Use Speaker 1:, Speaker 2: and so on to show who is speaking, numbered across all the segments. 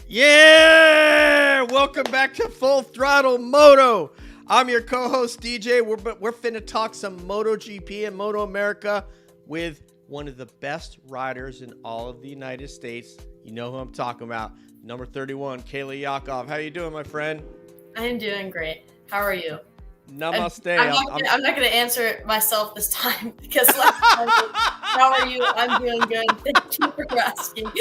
Speaker 1: Yeah! Welcome back to Full Throttle Moto. I'm your co-host DJ. We're finna talk some MotoGP and MotoAmerica with one of the best riders in all of the United States. You know who I'm talking about. Number 31, Kayla Yakov. How you doing, my friend?
Speaker 2: I'm doing great. How are you?
Speaker 1: Namaste.
Speaker 2: I'm not going to answer it myself this time because last time was, how are you? I'm doing good. Thank you for asking.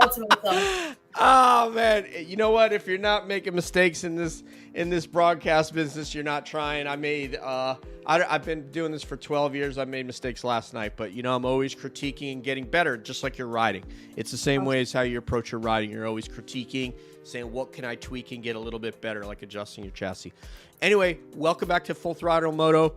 Speaker 2: That's myself.
Speaker 1: Oh man, you know what? If you're not making mistakes in this broadcast business, you're not trying. I've been doing this for 12 years. I made mistakes last night, but I'm always critiquing and getting better, just like your riding. It's the same way as how you approach your riding. You're always critiquing, saying what can I tweak and get a little bit better, like adjusting your chassis. Anyway, welcome back to Full Throttle Moto.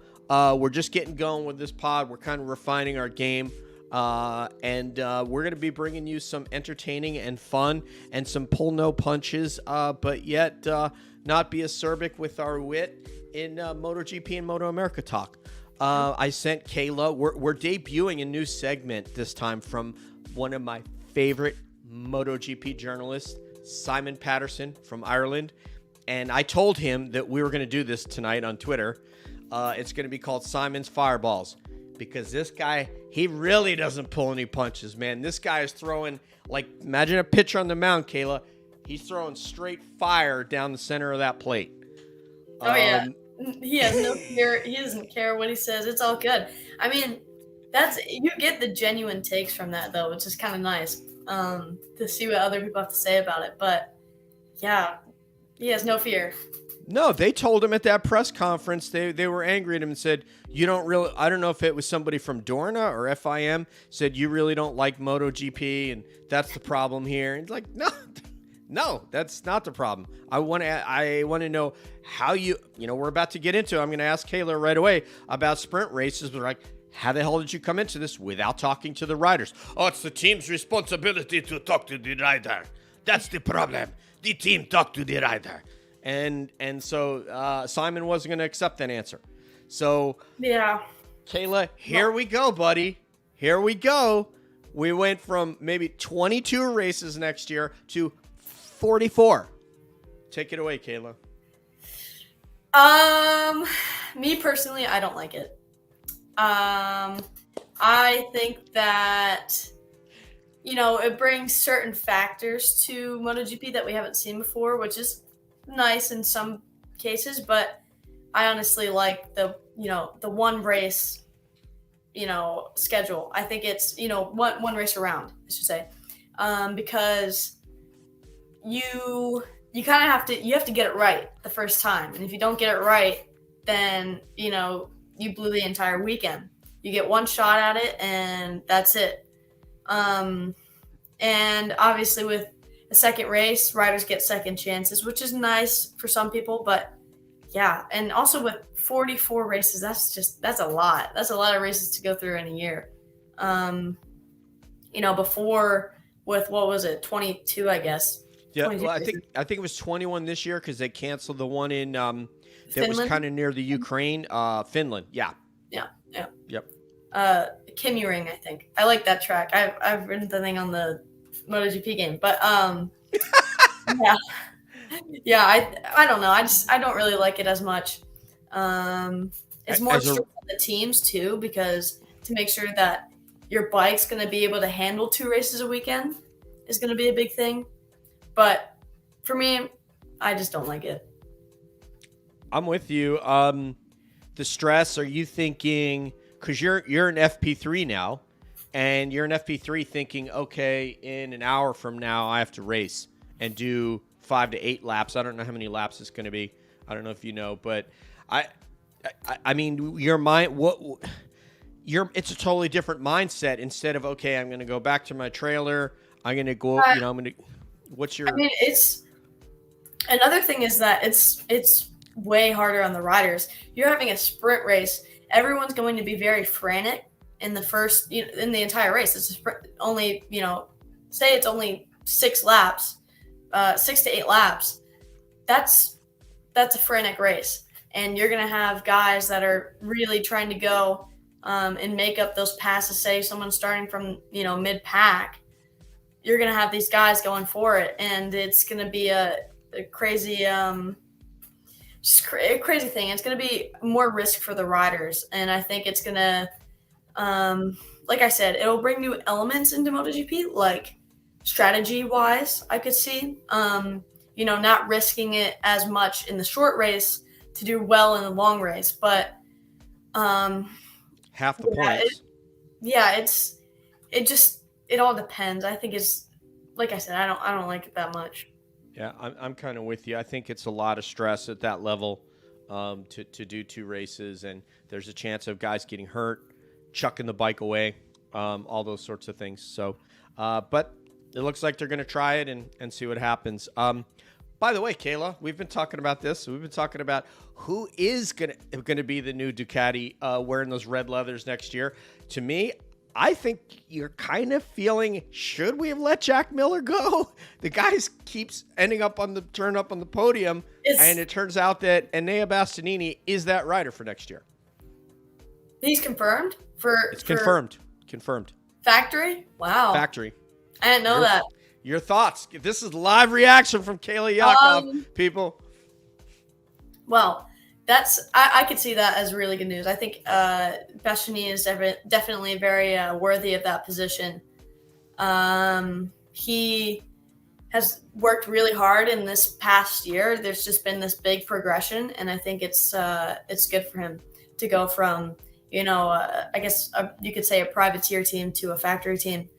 Speaker 1: We're just getting going with this pod. We're kind of refining our game. And we're going to be bringing you some entertaining and fun and some pull no punches, but yet not be acerbic with our wit in MotoGP and MotoAmerica talk. I sent Kayla. We're debuting a new segment this time from one of my favorite MotoGP journalists, Simon Patterson from Ireland. And I told him that we were going to do this tonight on Twitter. It's going to be called Simon's Fireballs. Because this guy, he really doesn't pull any punches, man. This guy is throwing, like, imagine a pitcher on the mound, Kayla. He's throwing straight fire down the center of that plate.
Speaker 2: Oh, yeah. He has no fear. He doesn't care what he says. It's all good. I mean, you get the genuine takes from that, though, which is kind of nice to see what other people have to say about it. But, yeah, he has no fear.
Speaker 1: No, they told him at that press conference, they were angry at him and said, you don't really, I don't know if it was somebody from Dorna or FIM, said you really don't like MotoGP and that's the problem here. And it's like, no, that's not the problem. I want to know how we're about to get into it. I'm going to ask Kayla right away about sprint races, but like, how the hell did you come into this without talking to the riders? Oh, it's the team's responsibility to talk to the rider. That's the problem. The team talk to the rider. And so Simon wasn't going to accept that answer. So,
Speaker 2: yeah,
Speaker 1: Kayla, here we go, buddy. Here we go. We went from maybe 22 races next year to 44. Take it away, Kayla.
Speaker 2: Me personally, I don't like it. I think that, it brings certain factors to MotoGP that we haven't seen before, which is nice in some cases, but I honestly like the one race schedule. I think it's one race around, I should say, because you kind of have to get it right the first time, and if you don't get it right, then you blew the entire weekend. You get one shot at it and that's it. And obviously with a second race, riders get second chances, which is nice for some people, but yeah. And also with 44 races, that's a lot. That's a lot of races to go through in a year. Before with, what was it? 22, I guess.
Speaker 1: Yeah. Well, I think it was 21 this year because they canceled the one in, that was kind of near the Ukraine, Finland. Yeah.
Speaker 2: Yeah. Yeah.
Speaker 1: Yep.
Speaker 2: Kimmering, I think. I like that track. I've written the thing on the MotoGP game, but yeah, I don't know. I don't really like it as much. It's more strict on the teams too, because to make sure that your bike's going to be able to handle 2 races a weekend is going to be a big thing. But for me, I just don't like it.
Speaker 1: I'm with you. The stress, are you thinking, because you're an FP3 now, and you're an FP3 thinking, okay, in an hour from now, I have to race and do 5 to 8 laps. I don't know how many laps it's going to be. I don't know if you know, but I mean, your mind, it's a totally different mindset. Instead of, okay, I'm going to go back to my trailer. I'm going to go, what's your?
Speaker 2: I mean, it's another thing is that it's way harder on the riders. You're having a sprint race. Everyone's going to be very frantic in the first, in the entire race. It's only, say it's only 6 laps, 6 to 8 laps. That's a frantic race. And you're going to have guys that are really trying to go and make up those passes. Say someone's starting from, mid-pack you're going to have these guys going for it, and it's going to be a crazy crazy thing. It's going to be more risk for the riders, and I think it's going to like I said, it'll bring new elements into MotoGP, like strategy-wise, I could see. Not risking it as much in the short race to do well in the long race, but
Speaker 1: half the points.
Speaker 2: It all depends. I think it's like I said, I don't like it that much.
Speaker 1: Yeah, I'm kind of with you. I think it's a lot of stress at that level to do 2 races, and there's a chance of guys getting hurt, chucking the bike away, all those sorts of things. So, but it looks like they're going to try it and see what happens. By the way, Kayla, we've been talking about this. We've been talking about who is going to be the new Ducati wearing those red leathers next year. To me, I think you're kind of feeling, should we have let Jack Miller go? The guy keeps ending up on the podium, and it turns out that Enea Bastianini is that rider for next year.
Speaker 2: He's confirmed
Speaker 1: It's confirmed.
Speaker 2: Factory? Wow.
Speaker 1: Factory.
Speaker 2: I didn't know that.
Speaker 1: Your thoughts? This is live reaction from Kayla Yakov, people.
Speaker 2: Well, I could see that as really good news. I think Bastianini is definitely very worthy of that position. He has worked really hard in this past year. There's just been this big progression, and I think it's good for him to go from, I guess you could say a privateer team to a factory team.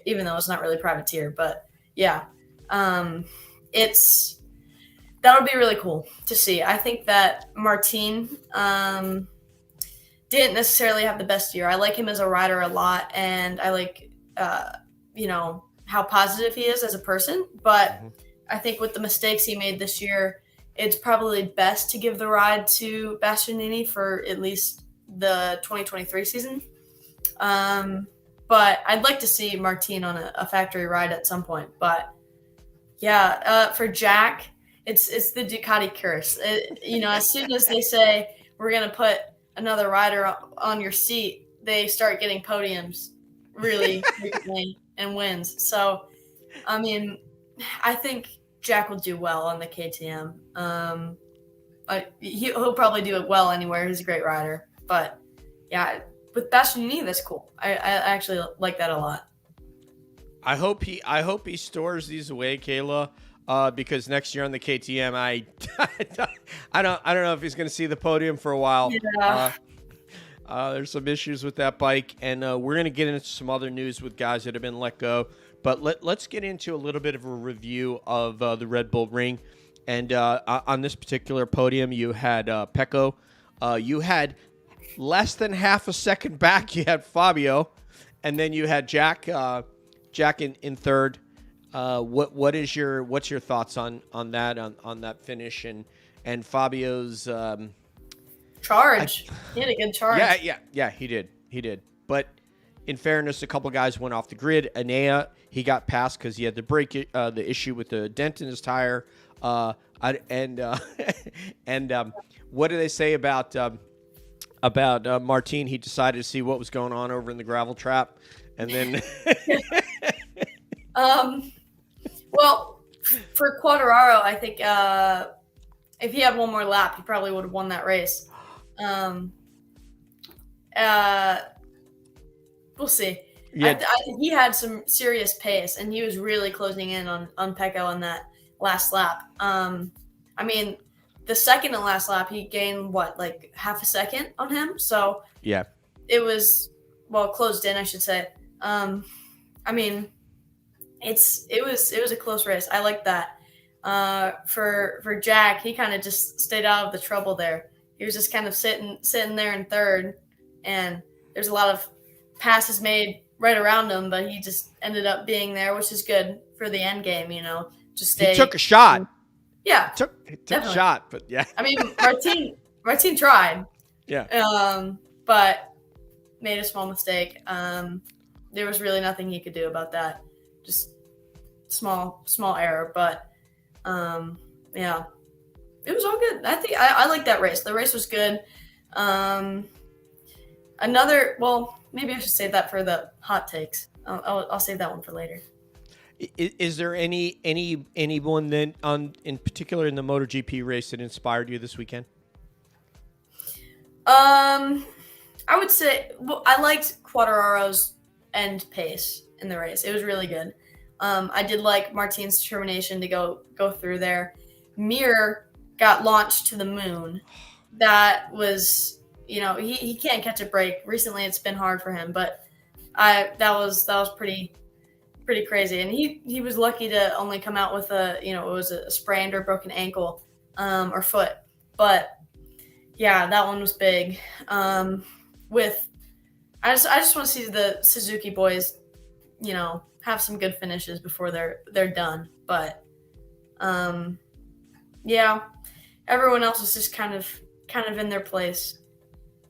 Speaker 2: Even though it's not really privateer, but yeah, that'll be really cool to see. I think that Martin didn't necessarily have the best year. I like him as a rider a lot, and I like how positive he is as a person. But I think with the mistakes he made this year, it's probably best to give the ride to Bastianini for at least the 2023 season. But I'd like to see Martin on a factory ride at some point. But yeah, for Jack, it's the Ducati curse. As soon as they say we're going to put another rider on your seat, they start getting podiums really frequently and wins. So, I mean, I think Jack will do well on the KTM. He'll probably do it well anywhere. He's a great rider. But yeah, with Bastianini, that's cool. I actually like that a lot.
Speaker 1: I hope he stores these away, Kayla, because next year on the KTM, I don't know if he's going to see the podium for a while.
Speaker 2: Yeah.
Speaker 1: There's some issues with that bike, and we're going to get into some other news with guys that have been let go. But let's get into a little bit of a review of the Red Bull Ring. And on this particular podium, you had Pecco. You had less than half a second back, you had Fabio, and then you had Jack in third. What's your thoughts on that finish and Fabio's
Speaker 2: charge? He had a good charge.
Speaker 1: Yeah, he did. But in fairness, a couple guys went off the grid. Enea, he got past because he had the issue with the dent in his tire. And what do they say about Martin? He decided to see what was going on over in the gravel trap, and then
Speaker 2: well, for Quartararo, I think if he had one more lap, he probably would have won that race. We'll see. Yeah. I think he had some serious pace, and he was really closing in on Pecco on that last lap. I mean, the second to last lap, he gained like half a second on him. So
Speaker 1: yeah,
Speaker 2: it was closed in, I should say. I mean, it was a close race. I like that. For Jack, he kind of just stayed out of the trouble there. He was just kind of sitting there in third, and there's a lot of passes made right around him, but he just ended up being there, which is good for the end game. Just stay.
Speaker 1: He took a shot.
Speaker 2: Yeah,
Speaker 1: he took a shot, but yeah.
Speaker 2: I mean, Martin tried.
Speaker 1: Yeah.
Speaker 2: But made a small mistake. There was really nothing he could do about that. Just small error, but yeah, it was all good. I think I like that race. The race was good. Maybe I should save that for the hot takes. I'll save that one for later.
Speaker 1: Is there anyone then in particular in the MotoGP race that inspired you this weekend?
Speaker 2: I would say I liked Quadraro's end pace in the race. It was really good. I did like Martin's determination to go through there. Mir got launched to the moon. That was, he can't catch a break. Recently, it's been hard for him, but that was pretty crazy. And he was lucky to only come out with it was a sprained or broken ankle, or foot. But yeah, that one was big. I just want to see the Suzuki boys, have some good finishes before they're done. But yeah, everyone else is just kind of in their place.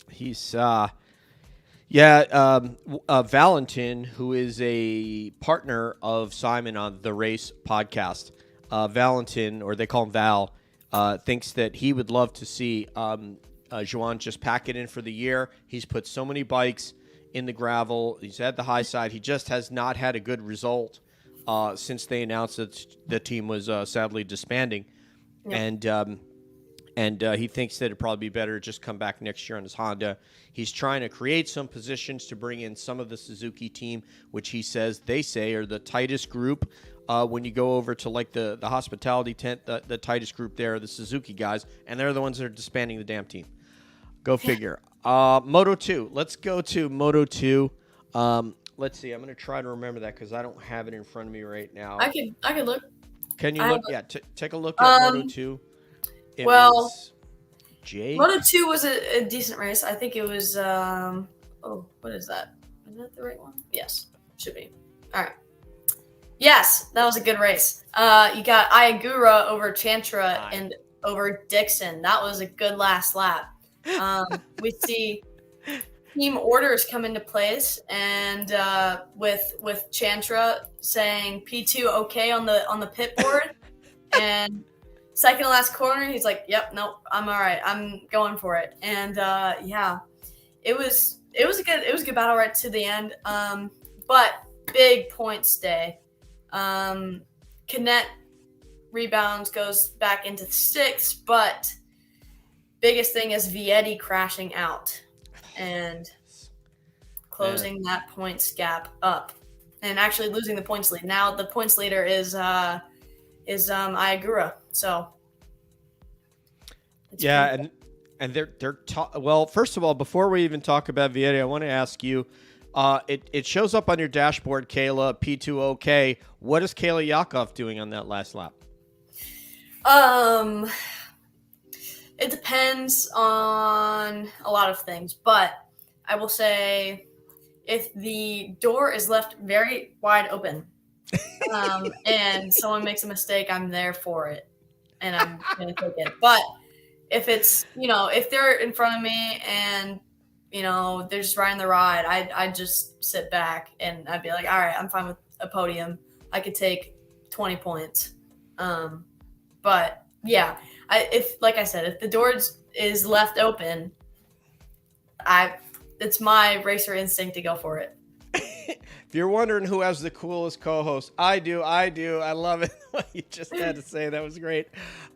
Speaker 1: He's Valentin, who is a partner of Simon on the Race podcast. Valentin, or they call him Val, thinks that he would love to see Joan just pack it in for the year. He's put so many bikes in the gravel. He's at the high side. He just has not had a good result since they announced that the team was sadly disbanding. Yep. And he thinks that it'd probably be better to just come back next year on his Honda. He's trying to create some positions to bring in some of the Suzuki team, which they say are the tightest group. When you go over to like the hospitality tent, the tightest group there are the Suzuki guys, and they're the ones that are disbanding the damn team. Go figure. Moto 2. Let's go to Moto 2. Let's see. I'm going to try to remember that because I don't have it in front of me right now.
Speaker 2: I could look.
Speaker 1: Can you look? Yeah, take a look at Moto 2.
Speaker 2: Moto
Speaker 1: 2
Speaker 2: was a decent race. I think it was, what is that? Is that the right one? Yes, should be. All right. Yes, that was a good race. You got Ayagura over Chantra and over Dixon. That was a good last lap. We see team orders come into place, and with Chantra saying P2 okay on the pit board, and second to last corner, he's like, "Yep, nope, I'm all right. I'm going for it." And it was a good battle right to the end. But big points day. Canet rebounds, goes back into sixth, but biggest thing is Vietti crashing out and closing that points gap up, and actually losing the points lead. Now the points leader is Ayagura. So
Speaker 1: yeah, and they're well. First of all, before we even talk about Vietti, I want to ask you. It shows up on your dashboard, Kayla, P2 OK. What is Kayla Yakov doing on that last lap?
Speaker 2: It depends on a lot of things, but I will say if the door is left very wide open, and someone makes a mistake, I'm there for it, and I'm going to take it. But if it's, if they're in front of me and they're just riding the ride, I'd just sit back and I'd be like, all right, I'm fine with a podium. I could take 20 points. But yeah, if the door is left open, it's my racer instinct to go for it.
Speaker 1: If you're wondering who has the coolest co-host, I do. I love it. You just had to say that was great.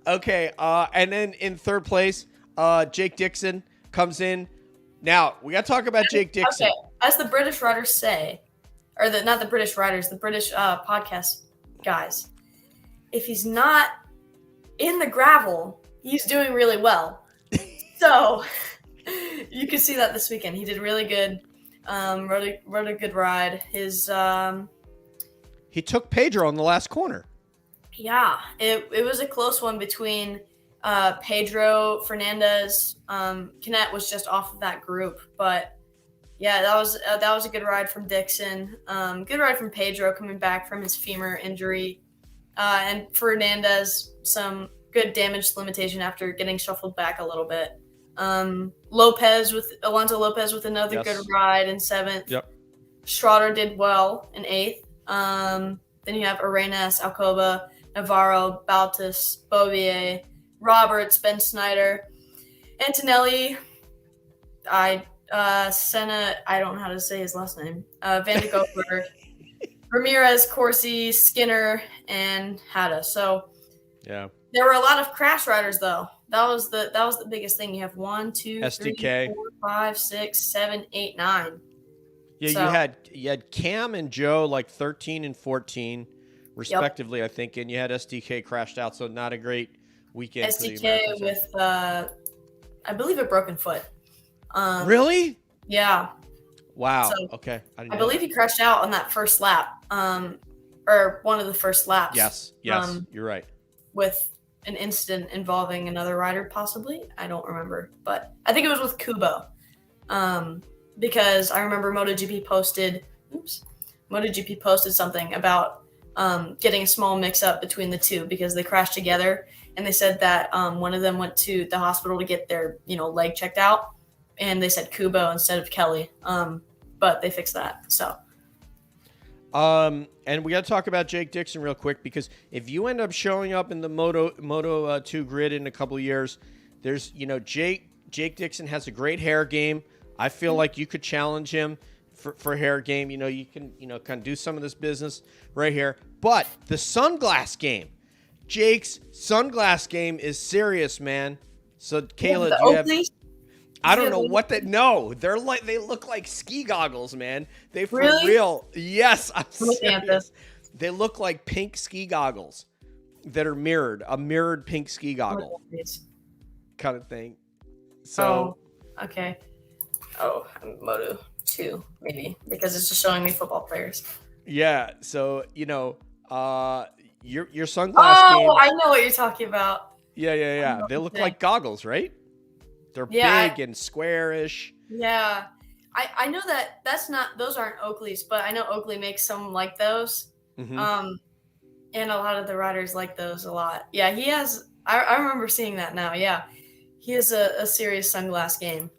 Speaker 1: Okay. And then in third place, Jake Dixon comes in. Now, we got to talk about Jake Dixon.
Speaker 2: Okay. As the British writers say, or not the British writers, the British podcast guys, if he's not in the gravel, he's doing really well. So you can see that this weekend. He did really good. Rode a good ride.
Speaker 1: He took Pedro on the last corner.
Speaker 2: Yeah, it was a close one between Pedro, Fernandez. Canet was just off of that group, but yeah, that was a good ride from Dixon. Good ride from Pedro coming back from his femur injury, and Fernandez some good damage limitation after getting shuffled back a little bit. Alonso Lopez with another good ride in seventh.
Speaker 1: Yep.
Speaker 2: Schroeder did well in eighth. Then you have Arenas, Alcoba, Navarro, Baltus, Bovier, Roberts, Ben Snyder, Antonelli, Senna, I don't know how to say his last name, Van de Goper, Ramirez, Corsi, Skinner, and Hatta. So
Speaker 1: Yeah.
Speaker 2: there were a lot of crash riders, though. That was the biggest thing. You have 1, 2, 3,
Speaker 1: SDK.
Speaker 2: 4, 5, 6, 7, 8, 9.
Speaker 1: Yeah,
Speaker 2: So,
Speaker 1: you had Cam and Joe like 13 and 14, respectively, I think, and you had SDK crashed out, so not a great weekend for the
Speaker 2: SDK
Speaker 1: Americans.
Speaker 2: with I believe a broken foot.
Speaker 1: Really?
Speaker 2: Yeah.
Speaker 1: Wow.
Speaker 2: So,
Speaker 1: Okay.
Speaker 2: I believe he crashed out on that first lap, or one of the first laps.
Speaker 1: Yes. You're right.
Speaker 2: With an incident involving another rider, possibly. I don't remember, but I think it was with Kubo. Because I remember MotoGP posted something about getting a small mix-up between the two because they crashed together, and they said that one of them went to the hospital to get their leg checked out, and they said Kubo instead of Kelly. But they fixed that. So.
Speaker 1: And we got to talk about Jake Dixon real quick, because if you end up showing up in the Moto 2 grid in a couple of years, there's Jake Dixon has a great hair game. I feel like you could challenge him for hair game. You can kind of do some of this business right here. But the sunglass game, Jake's sunglass game is serious, man. So Kayla, do you have? I don't know what they. No, they look like ski goggles, man. They for real. Yes, I'm serious. They look like pink ski goggles that are mirrored, a mirrored pink ski goggle kind of thing. So
Speaker 2: okay. Oh, Moto 2 maybe, because it's just showing me football players.
Speaker 1: Yeah. So your sunglass game.
Speaker 2: Oh, I know what you're talking about.
Speaker 1: Yeah. They look like goggles, right? They're big and squarish.
Speaker 2: Yeah. I know those aren't Oakley's, but I know Oakley makes some like those.
Speaker 1: Mm-hmm.
Speaker 2: And a lot of the riders like those a lot. Yeah, he has. I remember seeing that now. Yeah, he has a serious sunglass game.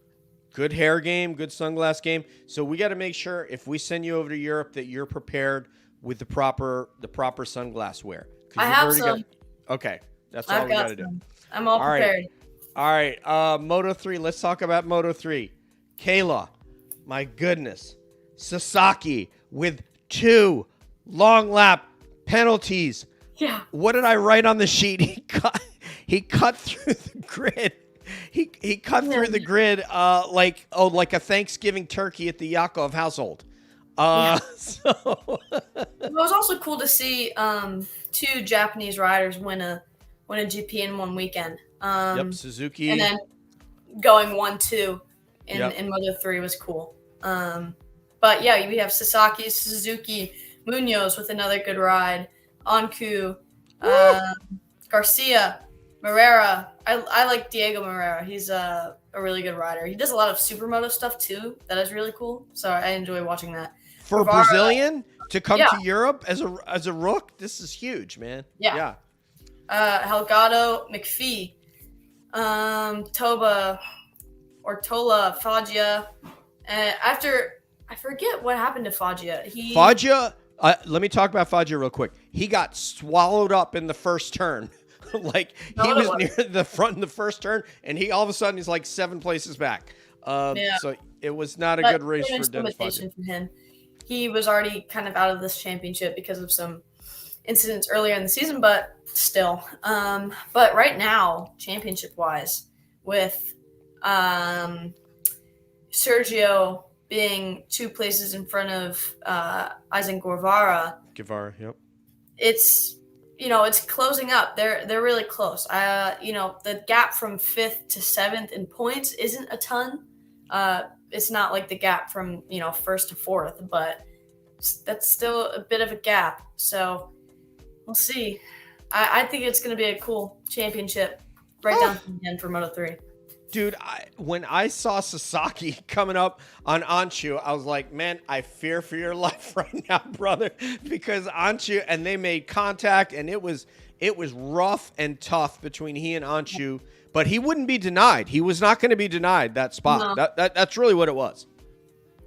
Speaker 1: Good hair game, good sunglass game. So we got to make sure if we send you over to Europe that you're prepared with the proper sunglass wear.
Speaker 2: I have some.
Speaker 1: Okay, that's all we got to do.
Speaker 2: I'm all prepared.
Speaker 1: All right, Moto 3. Let's talk about Moto 3. Kayla, my goodness, Sasaki with 2 long lap penalties.
Speaker 2: Yeah.
Speaker 1: What did I write on the sheet? He cut through the grid. He cut through the grid like a Thanksgiving turkey at the Yakov household. So
Speaker 2: it was also cool to see 2 Japanese riders win a GP in one weekend.
Speaker 1: Suzuki,
Speaker 2: and then going 1-2 in Moto 3 was cool. But yeah, we have Sasaki, Suzuki, Munoz with another good ride, Anku, Garcia, Moreira. I like Diego Moreira. He's a really good rider. He does a lot of supermoto stuff too. That is really cool. So I enjoy watching that.
Speaker 1: For a Brazilian to come to Europe as a rook, this is huge, man. Yeah.
Speaker 2: Helgado, McPhee, Toba, Ortola, Foggia. After I forget what happened to Foggia.
Speaker 1: Foggia. Let me talk about Foggia real quick. He got swallowed up in the first turn. He was near the front in the first turn, and he all of a sudden he's like 7 places back. So it was not a good race for Dennis Foggia.
Speaker 2: For him. He was already kind of out of this championship because of some incidents earlier in the season, but still. But right now, championship-wise, with Sergio being 2 places in front of Eisen Guevara.
Speaker 1: Yep.
Speaker 2: It's closing up. They're really close. The gap from 5th to 7th in points isn't a ton. It's not like the gap from 1st to 4th, but that's still a bit of a gap. So we'll see. I think it's going to be a cool championship right down to the end for Moto 3.
Speaker 1: Dude, when I saw Sasaki coming up on Anshu, I was like, man, I fear for your life right now, brother, because Anshu, and they made contact, and it was rough and tough between he and Anshu, but he wouldn't be denied. He was not going to be denied that spot. No. That's really what it was.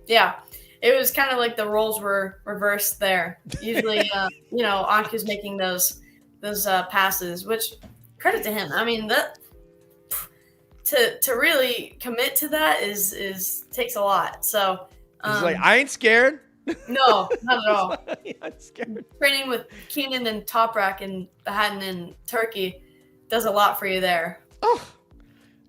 Speaker 2: Yeah. It was kind of like the roles were reversed there. Usually, Anshu's making those passes, which credit to him. I mean, that to really commit to that is takes a lot. So
Speaker 1: he's like, I ain't scared.
Speaker 2: No, not at all.
Speaker 1: Yeah, I'm scared.
Speaker 2: Training with Keenan and Toprak and Bahattin in Turkey does a lot for you there.
Speaker 1: Oh,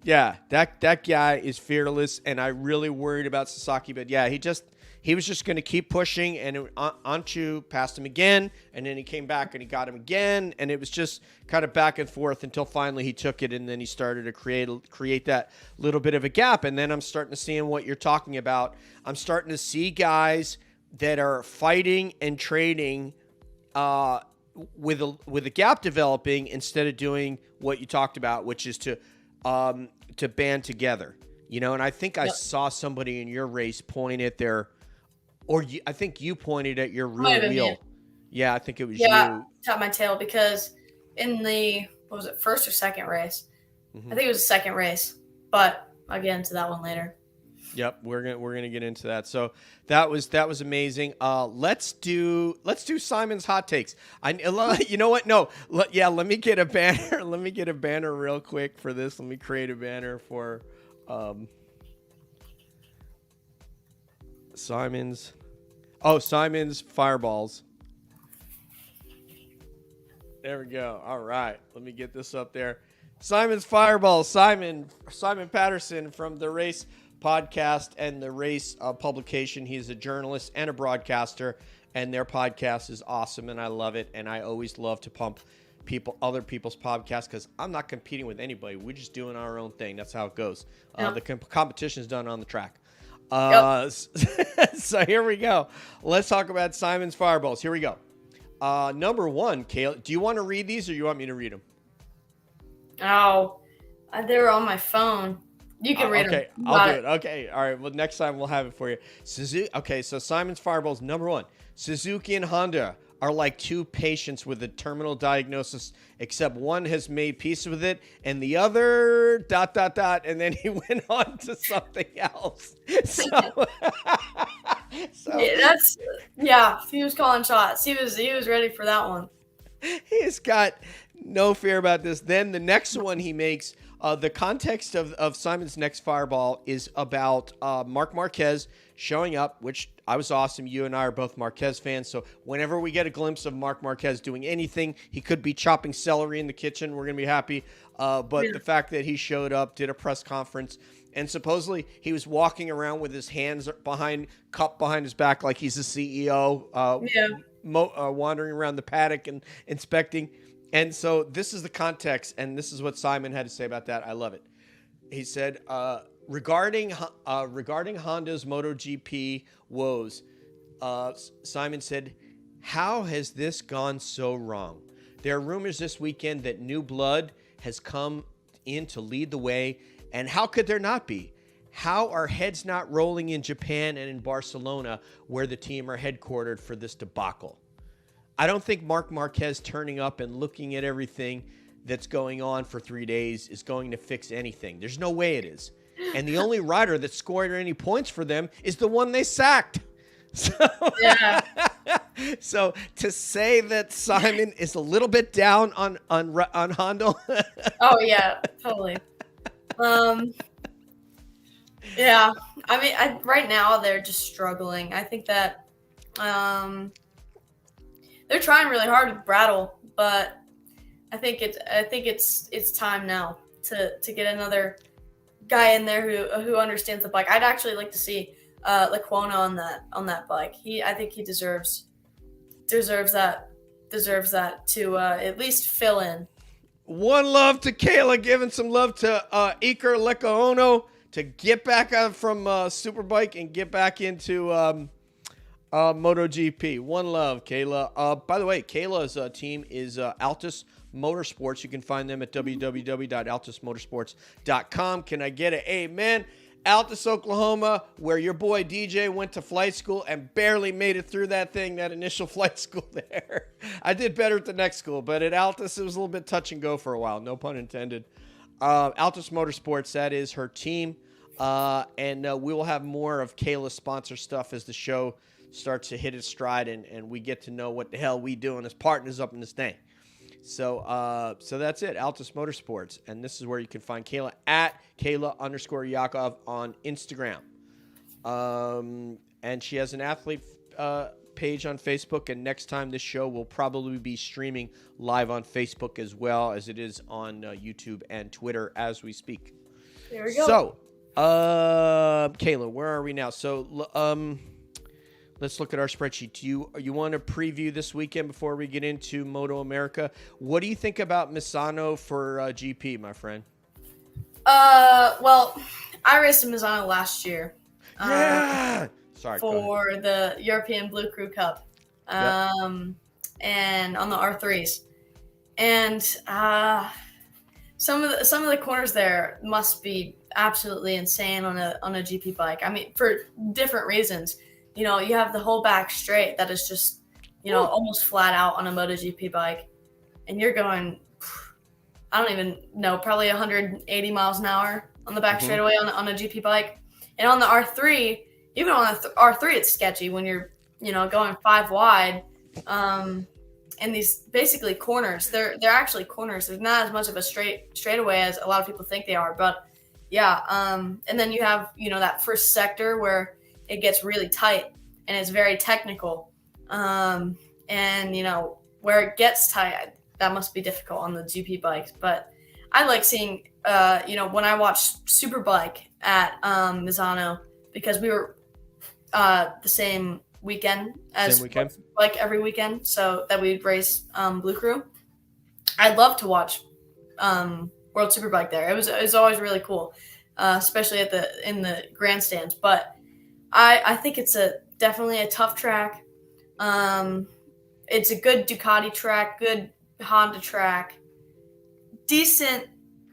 Speaker 1: yeah, that guy is fearless, and I really worried about Sasaki, but yeah, he was just going to keep pushing, and Anchu passed him again, and then he came back and he got him again, and it was just kind of back and forth until finally he took it, and then he started to create that little bit of a gap, and then I'm starting to see what you're talking about. I'm starting to see guys that are fighting and trading with a gap developing instead of doing what you talked about, which is to band together, and I think I saw somebody in your race point at their, I think you pointed at your rear wheel. Yeah, I think it was you.
Speaker 2: Yeah, top my tail, because in the, what was it, first or second race? I think it was the second race, but I'll get into that one later.
Speaker 1: Yep, we're gonna get into that. So that was amazing. Let's do Simon's hot takes. You know what? No, let me get a banner. Let me get a banner real quick for this. Let me create a banner for Simon's Fireballs. There we go. All right, let me get this up there. Simon's Fireballs. Simon Patterson from the Race podcast and the Race publication. He's a journalist and a broadcaster, and their podcast is awesome, and I love it. And I always love to pump other people's podcasts, because I'm not competing with anybody. We're just doing our own thing. That's how it goes. The competition is done on the track. So here we go. Let's talk about Simon's Fireballs. Here we go. Number one, Kayla, do you want to read these, or you want me to read them?
Speaker 2: Oh, they were on my phone. You can read them.
Speaker 1: Okay, I'll do it. Okay, all right. Well, next time we'll have it for you. Okay, so Simon's Fireballs, number one. Suzuki and Honda are like two patients with a terminal diagnosis, except one has made peace with it, and the other ... And then he went on to something else.
Speaker 2: He was calling shots. He was ready for that one.
Speaker 1: He's got no fear about this. Then the next one he makes, the context of Simon's next Fireball is about Marc Marquez showing up, which I was awesome. You and I are both Marquez fans, so whenever we get a glimpse of Marc Marquez doing anything, he could be chopping celery in the kitchen. We're going to be happy. But the fact that he showed up, did a press conference, and supposedly he was walking around with his hands cupped behind his back like he's the CEO, wandering around the paddock and inspecting. And so this is the context, and this is what Simon had to say about that. I love it. He said, regarding Honda's MotoGP woes, Simon said, "How has this gone so wrong? There are rumors this weekend that new blood has come in to lead the way, and how could there not be? How are heads not rolling in Japan and in Barcelona, where the team are headquartered, for this debacle? I don't think Marc Marquez turning up and looking at everything that's going on for 3 days is going to fix anything. There's no way it is. And the only rider that scored any points for them is the one they sacked." So to say that Simon is a little bit down on Honda.
Speaker 2: Oh yeah, totally. Yeah, I mean, right now they're just struggling. I think that they're trying really hard with Brattle, but I think it's time now to get another guy in there who understands the bike. I'd actually like to see Lecuona on that bike. I think he deserves that to at least fill in.
Speaker 1: One love to Kayla, giving some love to Iker Lecuona to get back out from Superbike and get back into MotoGP. One love, Kayla. By the way, Kayla's team is Altus Motorsports. You can find them at www.altusmotorsports.com. Can I get an amen? Altus, Oklahoma, where your boy DJ went to flight school and barely made it through that initial flight school there. I did better at the next school, but at Altus, it was a little bit touch and go for a while. No pun intended. Altus Motorsports, that is her team. And we will have more of Kayla's sponsor stuff as the show starts to hit its stride and we get to know what the hell we doing as partners up in this thing. So that's it, Altus Motorsports. And this is where you can find Kayla at Kayla_Yakov on Instagram. And she has an athlete page on Facebook, and next time this show will probably be streaming live on Facebook as well as it is on YouTube and Twitter as we speak.
Speaker 2: There we go.
Speaker 1: So, Kayla, where are we now? So, let's look at our spreadsheet. You want to preview this weekend before we get into MotoAmerica? What do you think about Misano for GP, my friend?
Speaker 2: Well, I raced in Misano last year.
Speaker 1: Yeah. Sorry.
Speaker 2: For the European Blue Crew Cup, and on the R3s, and some of the corners there must be absolutely insane on a GP bike. I mean, for different reasons. You know, you have the whole back straight that is just, almost flat out on a MotoGP bike, and you're going, I don't even know, probably 180 miles an hour on the back straightaway on a GP bike, and on the R3. Even on the R3, it's sketchy when you're, going 5 wide. And these basically corners, they're actually corners. There's not as much of a straightaway as a lot of people think they are. But yeah, and then you have, that first sector where it gets really tight and it's very technical. And, where it gets tight, that must be difficult on the GP bikes. But I like seeing, when I watched Superbike at Misano, because we were the same weekend as like every weekend, so that we'd race Blue Crew. I'd love to watch World Superbike there. It was always really cool, especially in the grandstands. But I think it's definitely a tough track. It's a good Ducati track, good Honda track, decent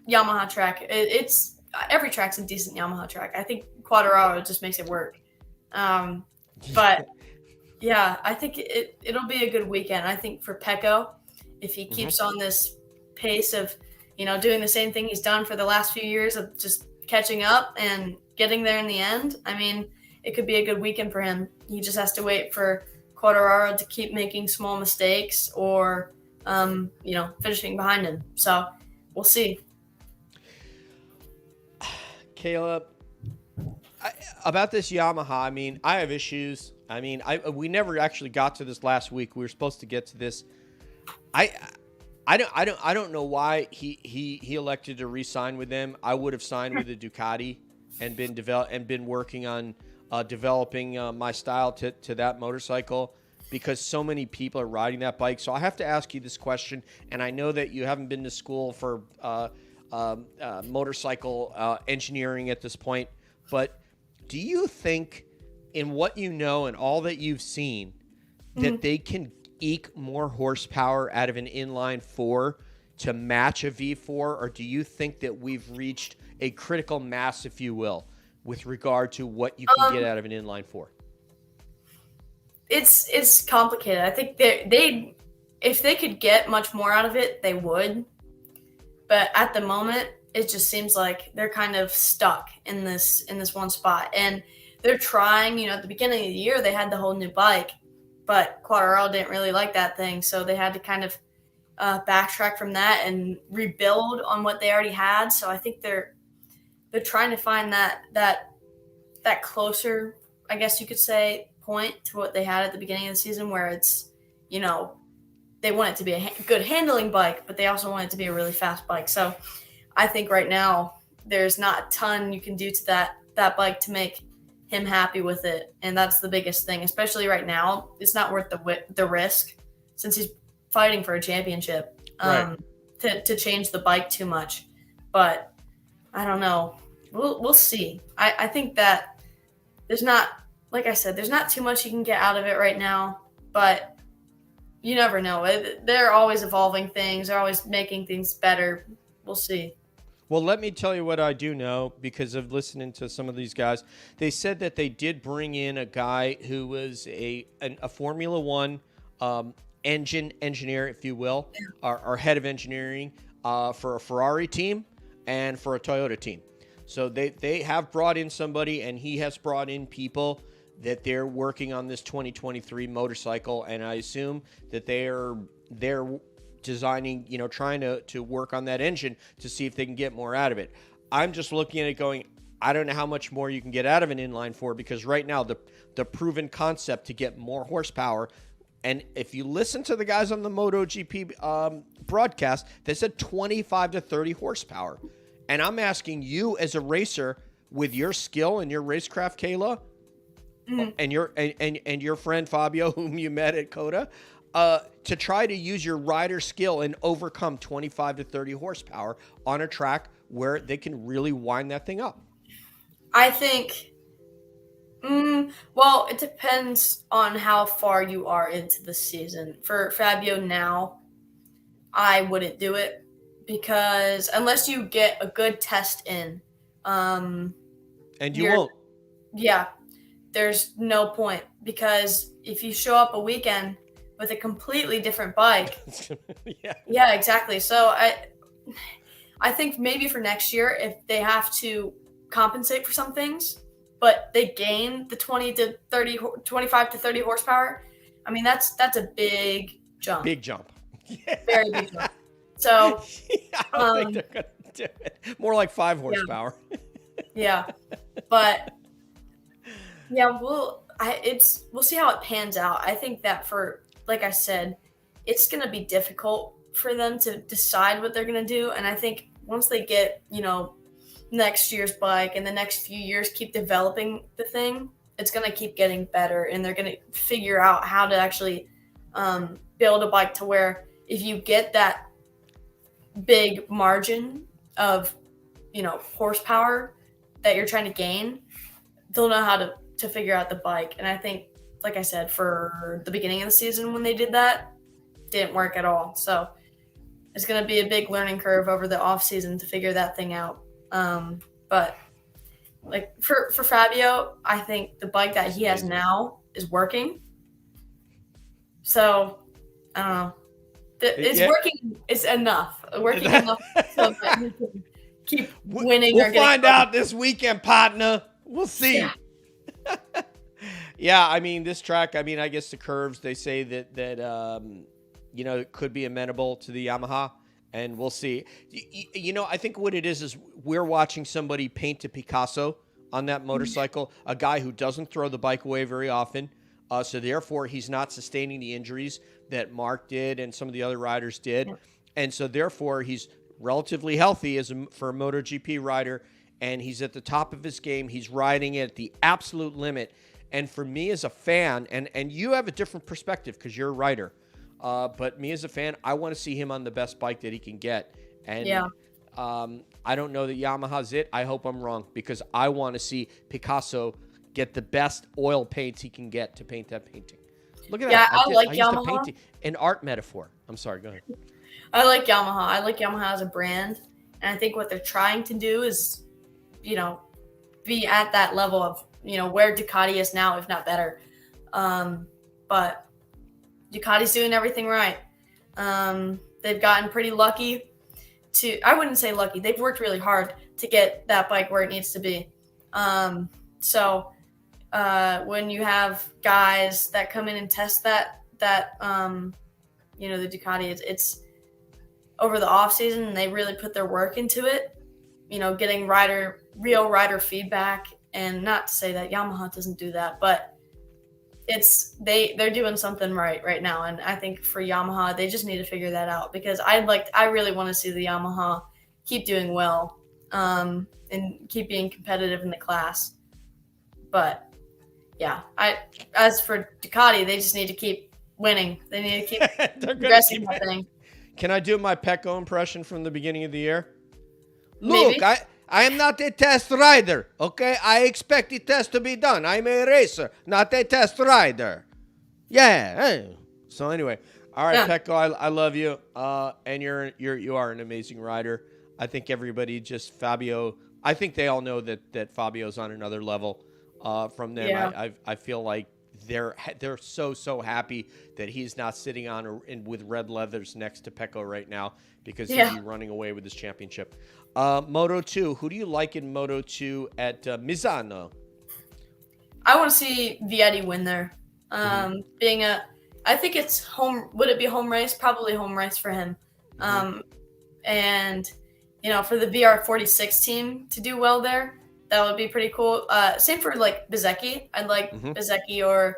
Speaker 2: Yamaha track. It's every track's a decent Yamaha track. I think Quadraro just makes it work. But yeah, I think it'll be a good weekend. I think for Pecco, if he keeps on this pace of, doing the same thing he's done for the last few years of just catching up and getting there in the end, I mean, it could be a good weekend for him. He just has to wait for Quadraro to keep making small mistakes or, finishing behind him. So we'll see.
Speaker 1: Caleb, about this Yamaha, I mean, I have issues. I mean, we never actually got to this last week. We were supposed to get to this. I don't know why he elected to re-sign with them. I would have signed with the Ducati and been working on developing my style to that motorcycle, because so many people are riding that bike. So I have to ask you this question, and I know that you haven't been to school for motorcycle engineering at this point, but do you think, in what you know and all that you've seen, that they can eke more horsepower out of an inline 4 to match a V4? Or do you think that we've reached a critical mass, if you will, with regard to what you can get out of an inline 4?
Speaker 2: It's complicated. I think they if they could get much more out of it, they would. But at the moment, it just seems like they're kind of stuck in this one spot. And they're trying, at the beginning of the year, they had the whole new bike, but Quadraro didn't really like that thing. So they had to kind of backtrack from that and rebuild on what they already had. So I think they're trying to find that closer, I guess you could say, point to what they had at the beginning of the season, where it's, they want it to be a good handling bike, but they also want it to be a really fast bike. So I think right now there's not a ton you can do to that bike to make him happy with it. And that's the biggest thing, especially right now. It's not worth the risk, since he's fighting for a championship, to change the bike too much. But I don't know. We'll see. I think that there's not, like I said, there's not too much you can get out of it right now, but you never know. They're always evolving things. They're always making things better. We'll see.
Speaker 1: Well, let me tell you what I do know, because of listening to some of these guys. They said that they did bring in a guy who was a Formula One engine engineer, if you will, or head of engineering for a Ferrari team and for a Toyota team. So they have brought in somebody, and he has brought in people that they're working on this 2023 motorcycle, and I assume that they're designing, trying to work on that engine to see if they can get more out of it. I'm just looking at it going, I don't know how much more you can get out of an inline four, because right now the proven concept to get more horsepower, and if you listen to the guys on the MotoGP broadcast, they said 25 to 30 horsepower. And I'm asking you as a racer with your skill and your racecraft, Kayla, and your friend Fabio, whom you met at Coda, to try to use your rider skill and overcome 25 to 30 horsepower on a track where they can really wind that thing up.
Speaker 2: I think, well, it depends on how far you are into the season. For Fabio now, I wouldn't do it, because unless you get a good test in,
Speaker 1: and you won't.
Speaker 2: Yeah, there's no point, because if you show up a weekend with a completely different bike, yeah, exactly. So I think maybe for next year, if they have to compensate for some things, but they gain the 25 to 30 horsepower, I mean, that's a big jump.
Speaker 1: Big jump.
Speaker 2: Very big jump. So
Speaker 1: I don't think they're going to do it. More like 5 horsepower.
Speaker 2: Yeah. But yeah, we'll see how it pans out. I think that like I said, it's going to be difficult for them to decide what they're going to do. And I think once they get, next year's bike and the next few years keep developing the thing, it's going to keep getting better, and they're going to figure out how to actually build a bike to where if you get that big margin of, horsepower that you're trying to gain, they'll know how to figure out the bike. And I think, like I said, for the beginning of the season when they did that, didn't work at all. So it's going to be a big learning curve over the off season to figure that thing out. But like for Fabio, I think the bike that he has now is working. So I don't know. It's working. It's enough. Working enough so that he can keep winning.
Speaker 1: We'll find out this weekend, partner. We'll see.
Speaker 2: Yeah.
Speaker 1: Yeah, I mean, this track, I guess the curves, they say that it could be amenable to the Yamaha, and we'll see. I think what it is we're watching somebody paint a Picasso on that motorcycle, a guy who doesn't throw the bike away very often. So therefore, he's not sustaining the injuries that Mark did and some of the other riders did. Yeah. And so therefore, he's relatively healthy for a MotoGP rider, and he's at the top of his game. He's riding it at the absolute limit. And for me as a fan, and you have a different perspective because you're a rider, but me as a fan, I want to see him on the best bike that he can get. And I don't know that Yamaha's it. I hope I'm wrong, because I want to see Picasso get the best oil paints he can get to paint that painting. Look at that.
Speaker 2: I like Yamaha.
Speaker 1: Used to paint an art metaphor. I'm sorry, go ahead.
Speaker 2: I like Yamaha. I like Yamaha as a brand. And I think what they're trying to do is, be at that level of, where Ducati is now, if not better. But Ducati's doing everything right. They've gotten pretty lucky I wouldn't say lucky. They've worked really hard to get that bike where it needs to be. So when you have guys that come in and test that the Ducati, it's over the off season, and they really put their work into it, getting real rider feedback. And not to say that Yamaha doesn't do that, but they're doing something right now. And I think for Yamaha, they just need to figure that out, because I really want to see the Yamaha keep doing well, and keep being competitive in the class. But yeah, as for Ducati, they just need to keep winning. They need to keep progressing that thing.
Speaker 1: Can I do my Pecco impression from the beginning of the year?
Speaker 2: Maybe.
Speaker 1: Look, I am not a test rider, okay? I expect the test to be done. I'm a racer, not a test rider. Yeah. So anyway, all right, yeah. Pecco, I love you, and you are an amazing rider. I think everybody Fabio. I think they all know that Fabio's on another level from them. Yeah. I feel like they're so happy that he's not sitting with red leathers next to Pecco right now, because he'd be running away with his championship. Moto2, who do you like in Moto2 at Misano?
Speaker 2: I want to see Vietti win there. I think it's home. Would it be home race? Probably home race for him. And for the VR46 team to do well there, That would be pretty cool. Same for like Bezecchi. I'd like Bezecchi or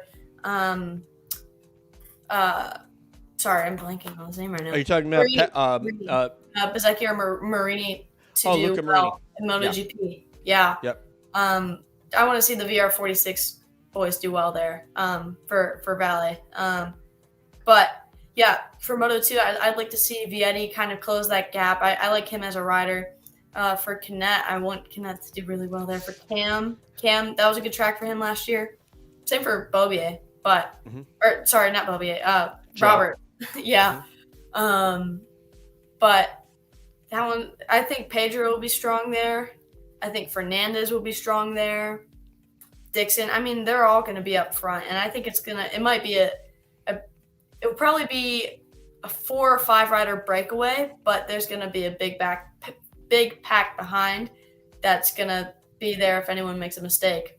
Speaker 2: sorry, I'm blanking on his name right now.
Speaker 1: Are you talking about
Speaker 2: Bezecchi or Marini to do
Speaker 1: Luca
Speaker 2: well
Speaker 1: Marini.
Speaker 2: in MotoGP? Yeah.
Speaker 1: Yep.
Speaker 2: I want to see the VR46 boys do well there for Valet. But yeah, for Moto2, I'd like to see Vietti kind of close that gap. I like him as a rider. For Canet, I want Canet to do really well there. For Cam, that was a good track for him last year. Same for Bobier, but or sorry, not Bobier. Robert. Yeah. But that one, I think Pedro will be strong there. I think Fernandez will be strong there. Dixon, I mean, they're all going to be up front, and I think it might be it will probably be a 4 or 5 rider breakaway, but there's going to be a big pack behind that's going to be there if anyone makes a mistake.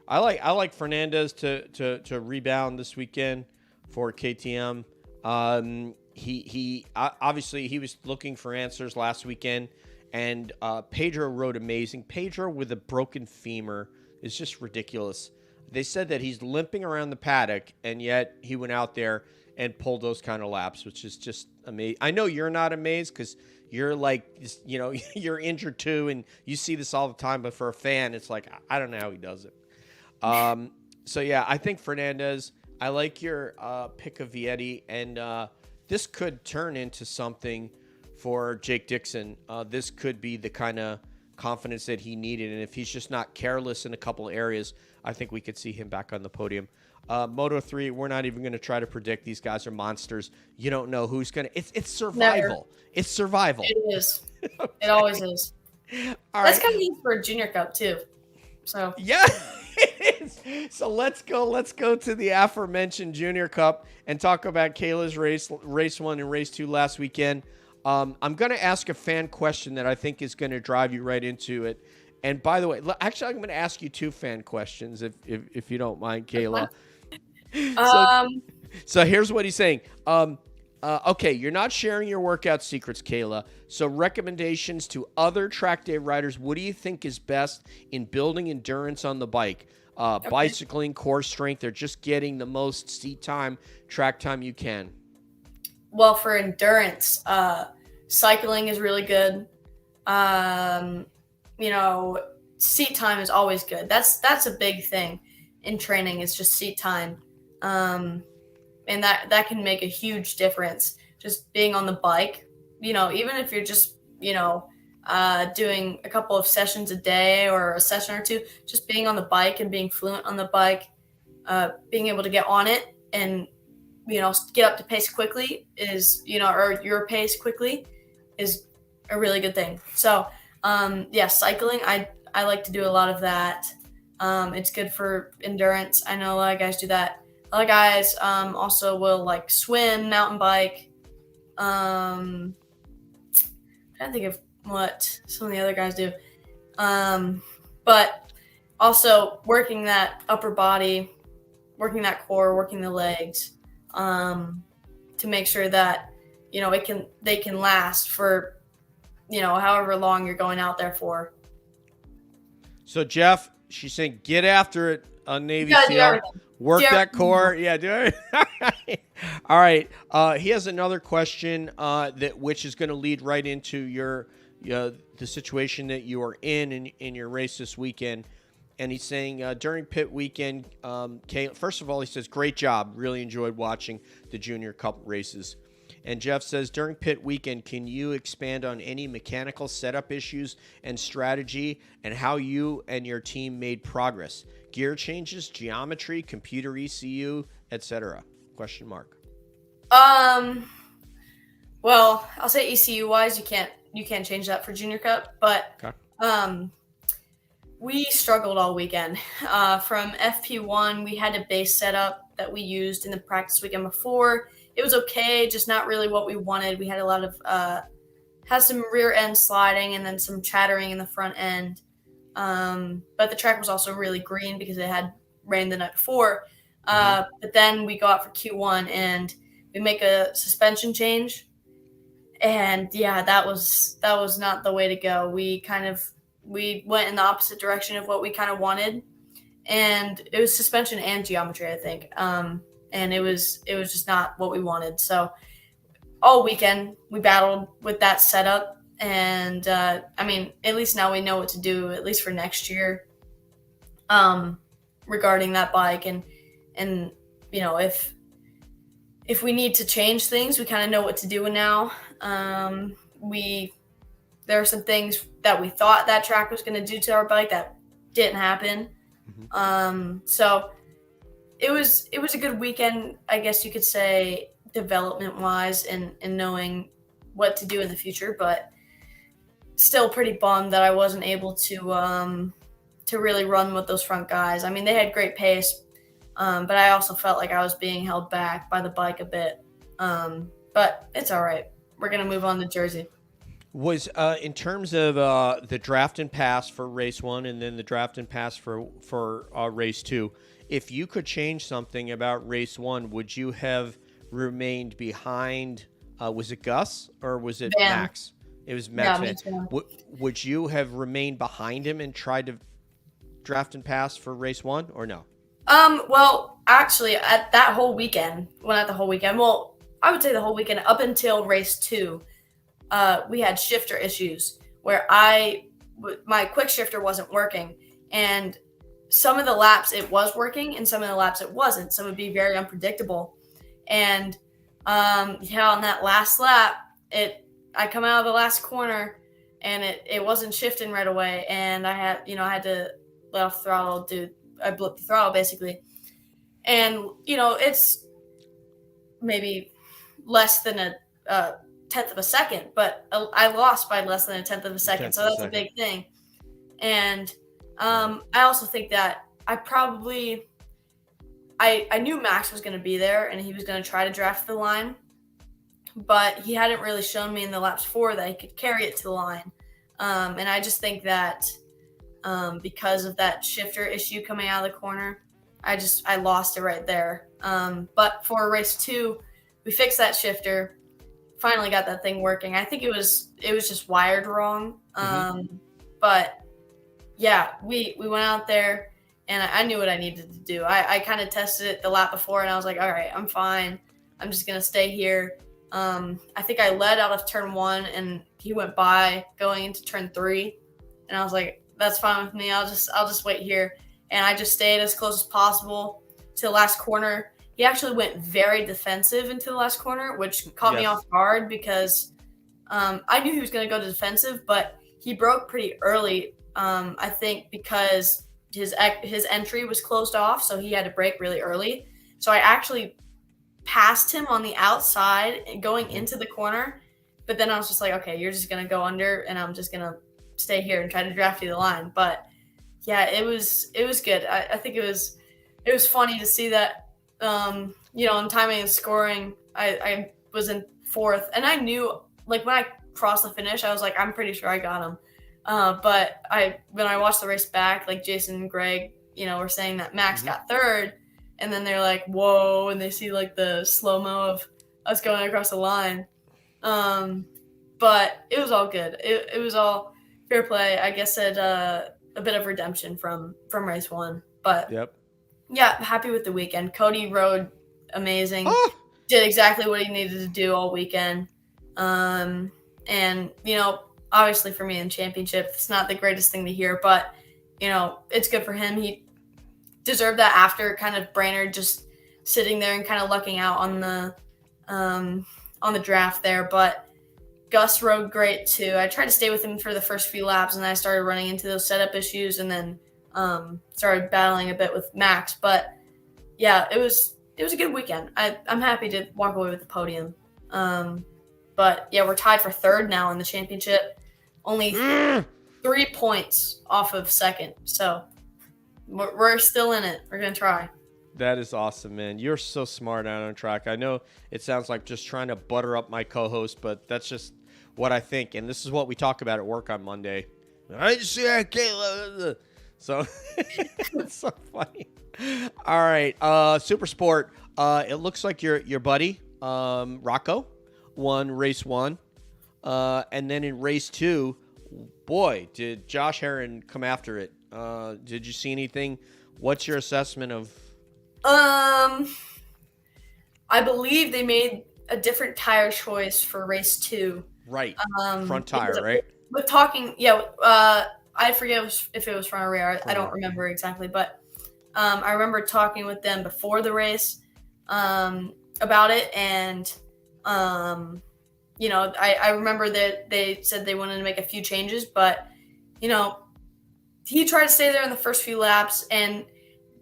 Speaker 1: I like Fernandez to rebound this weekend for KTM. He obviously he was looking for answers last weekend, and Pedro rode amazing. Pedro with a broken femur is just ridiculous. They said that he's limping around the paddock, and yet he went out there and pulled those kind of laps, which is just amazing. I know you're not amazed because you're like, you know, you're injured too, and you see this all the time. But for a fan, it's like, I don't know how he does it. So yeah, I think Fernandez. I like your pick of Vietti, and this could turn into something for Jake Dixon. This could be the kind of confidence that he needed, and if he's just not careless in a couple of areas, I think we could see him back on the podium. Moto3, we're not even going to try to predict. These guys are monsters. You don't know who's going to. It's survival.
Speaker 2: Never.
Speaker 1: It's survival.
Speaker 2: It is. Okay. It always is. That's kind of neat for a Junior Cup too. So
Speaker 1: yeah. So let's go to the aforementioned Junior Cup and talk about Kayla's race 1 and race 2 last weekend. I'm going to ask a fan question that I think is going to drive you right into it. And by the way, actually, I'm going to ask you 2 fan questions if you don't mind, Kayla. So here's what he's saying. Okay, you're not sharing your workout secrets, Kayla. So recommendations to other track day riders. What do you think is best in building endurance on the bike? Bicycling, core strength, or just getting the most seat time, track time you can?
Speaker 2: Well, for endurance, cycling is really good. You know, seat time is always good. That's a big thing in training. It's just seat time. And that can make a huge difference. Just being on the bike, you know, even if you're just, you know, doing a couple of sessions a day or a session or 2, just being on the bike and being fluent on the bike, being able to get on it and, you know, get up to pace quickly is, you know, or your pace quickly is a really good thing. So, yeah, cycling, I like to do a lot of that. It's good for endurance. I know a lot of guys do that. A lot of guys also will like swim, mountain bike. I'm trying to think of what some of the other guys do. But also working that upper body, working that core, working the legs, to make sure that, you know, they can last for, you know, however long you're going out there for.
Speaker 1: So Jeff, she's saying get after it on Navy SEAL. Work that core. Yeah, do it. All right. He has another question which is going to lead right into the situation that you are in your race this weekend. And he's saying during pit weekend, first of all, he says, great job. Really enjoyed watching the Junior Cup races. And Jeff says, during pit weekend, can you expand on any mechanical setup issues and strategy and how you and your team made progress? Gear changes, geometry, computer ECU, etc. Question mark.
Speaker 2: Well, I'll say ECU wise, you can't change that for Junior Cup, but okay. We struggled all weekend. From FP1, we had a base setup that we used in the practice weekend before. It was okay, just not really what we wanted. We had a lot of had some rear end sliding and then some chattering in the front end. But the track was also really green because it had rained the night before. But then we go out for Q1 and we make a suspension change. And yeah, that was not the way to go. We kind of we went in the opposite direction of what we kind of wanted, and it was suspension and geometry, I think. And it was just not what we wanted. So all weekend we battled with that setup, and I mean, at least now we know what to do, at least for next year, regarding that bike, and you know, if we need to change things, we kind of know what to do now. There are some things that we thought that track was going to do to our bike that didn't happen. So it was a good weekend, I guess you could say, development wise, and knowing what to do in the future, but still pretty bummed that I wasn't able to really run with those front guys. I mean, they had great pace, but I also felt like I was being held back by the bike a bit. But it's all right. We're going to move on to Jersey.
Speaker 1: Was in terms of the draft and pass for race 1 and then the draft and pass for race 2, if you could change something about race 1, would you have remained behind? Was it Gus or was it
Speaker 2: Van.
Speaker 1: Max? It was Max.
Speaker 2: Yeah,
Speaker 1: Would you have remained behind him and tried to draft and pass for race 1 or no?
Speaker 2: Well, actually, at that whole weekend, well, not the whole weekend, well, I would say the whole weekend up until race 2, we had shifter issues where my quick shifter wasn't working, and some of the laps it was working and some of the laps it wasn't, so it would be very unpredictable. And on that last lap, I come out of the last corner and it wasn't shifting right away, and I had to let off the throttle. I blipped the throttle basically, and it's maybe less than a tenth of a second, but I lost by less than a tenth of a second, so that's a big thing. And I also think that I knew Max was going to be there and he was going to try to draft the line, but he hadn't really shown me in the laps 4 that he could carry it to the line. And I just think that because of that shifter issue coming out of the corner, I lost it right there. But for race 2, we fixed that shifter, finally got that thing working. I think it was just wired wrong. But yeah, we went out there and I knew what I needed to do. I kind of tested it the lap before and I was like, all right, I'm fine. I'm just going to stay here. I think I led out of turn 1 and he went by going into turn 3. And I was like, that's fine with me. I'll just wait here. And I just stayed as close as possible to the last corner. He actually went very defensive into the last corner, which caught me off guard because I knew he was going to go to defensive, but he broke pretty early. I think because his entry was closed off, so he had to brake really early. So I actually passed him on the outside and going into the corner, but then I was just like, okay, you're just going to go under and I'm just going to stay here and try to draft you the line. But yeah, it was good. I think it was funny to see that, in timing and scoring, I was in 4th, and I knew, like, when I crossed the finish, I was like, I'm pretty sure I got him. But when I watched the race back, like Jason and Greg, were saying that Max got 3rd, and then they're like, whoa, and they see like the slow-mo of us going across the line. But it was all good. It was all fair play. I guess a bit of redemption from race 1. But yeah, happy with the weekend. Cody rode amazing. Did exactly what he needed to do all weekend. And obviously for me in championship, it's not the greatest thing to hear, but it's good for him. He deserved that after kind of Brainerd just sitting there and kind of lucking out on the draft there. But Gus rode great too. I tried to stay with him for the first few laps, and I started running into those setup issues, and then started battling a bit with Max. But yeah, it was a good weekend. I'm happy to walk away with the podium. But yeah, we're tied for 3rd now in the championship. Only 3 points off of 2nd. So we're still in it. We're going to try.
Speaker 1: That is awesome, man. You're so smart out on track. I know it sounds like just trying to butter up my co-host, but that's just what I think. And this is what we talk about at work on Monday. I just see that Kayla. So it's so funny. All right. Super Sport. It looks like your buddy, Rocco, won race 1. And then in race 2, boy, did Josh Herron come after it. Did you see anything? What's your assessment of?
Speaker 2: I believe they made a different tire choice for race 2.
Speaker 1: Right. Front tire, right?
Speaker 2: With talking, I forget if it was front or rear. I don't remember exactly, but I remember talking with them before the race about it, and I remember that they said they wanted to make a few changes, but he tried to stay there in the first few laps, and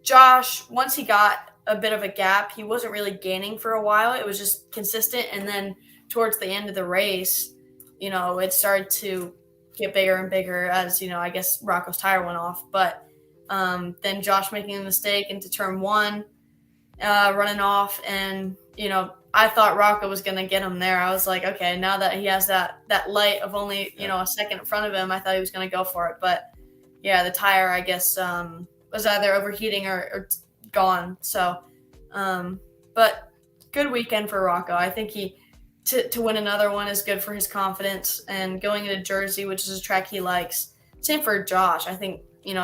Speaker 2: Josh, once he got a bit of a gap, he wasn't really gaining for a while. It was just consistent, and then towards the end of the race, it started to get bigger and bigger as, I guess Rocco's tire went off. But then Josh making a mistake into turn 1, running off, and, I thought Rocco was going to get him there. I was like, okay, now that he has that light of only, a second in front of him, I thought he was going to go for it. But, yeah, the tire, I guess, was either overheating or gone. So, but good weekend for Rocco. I think to win another one is good for his confidence, and going into Jersey, which is a track he likes. Same for Josh. I think,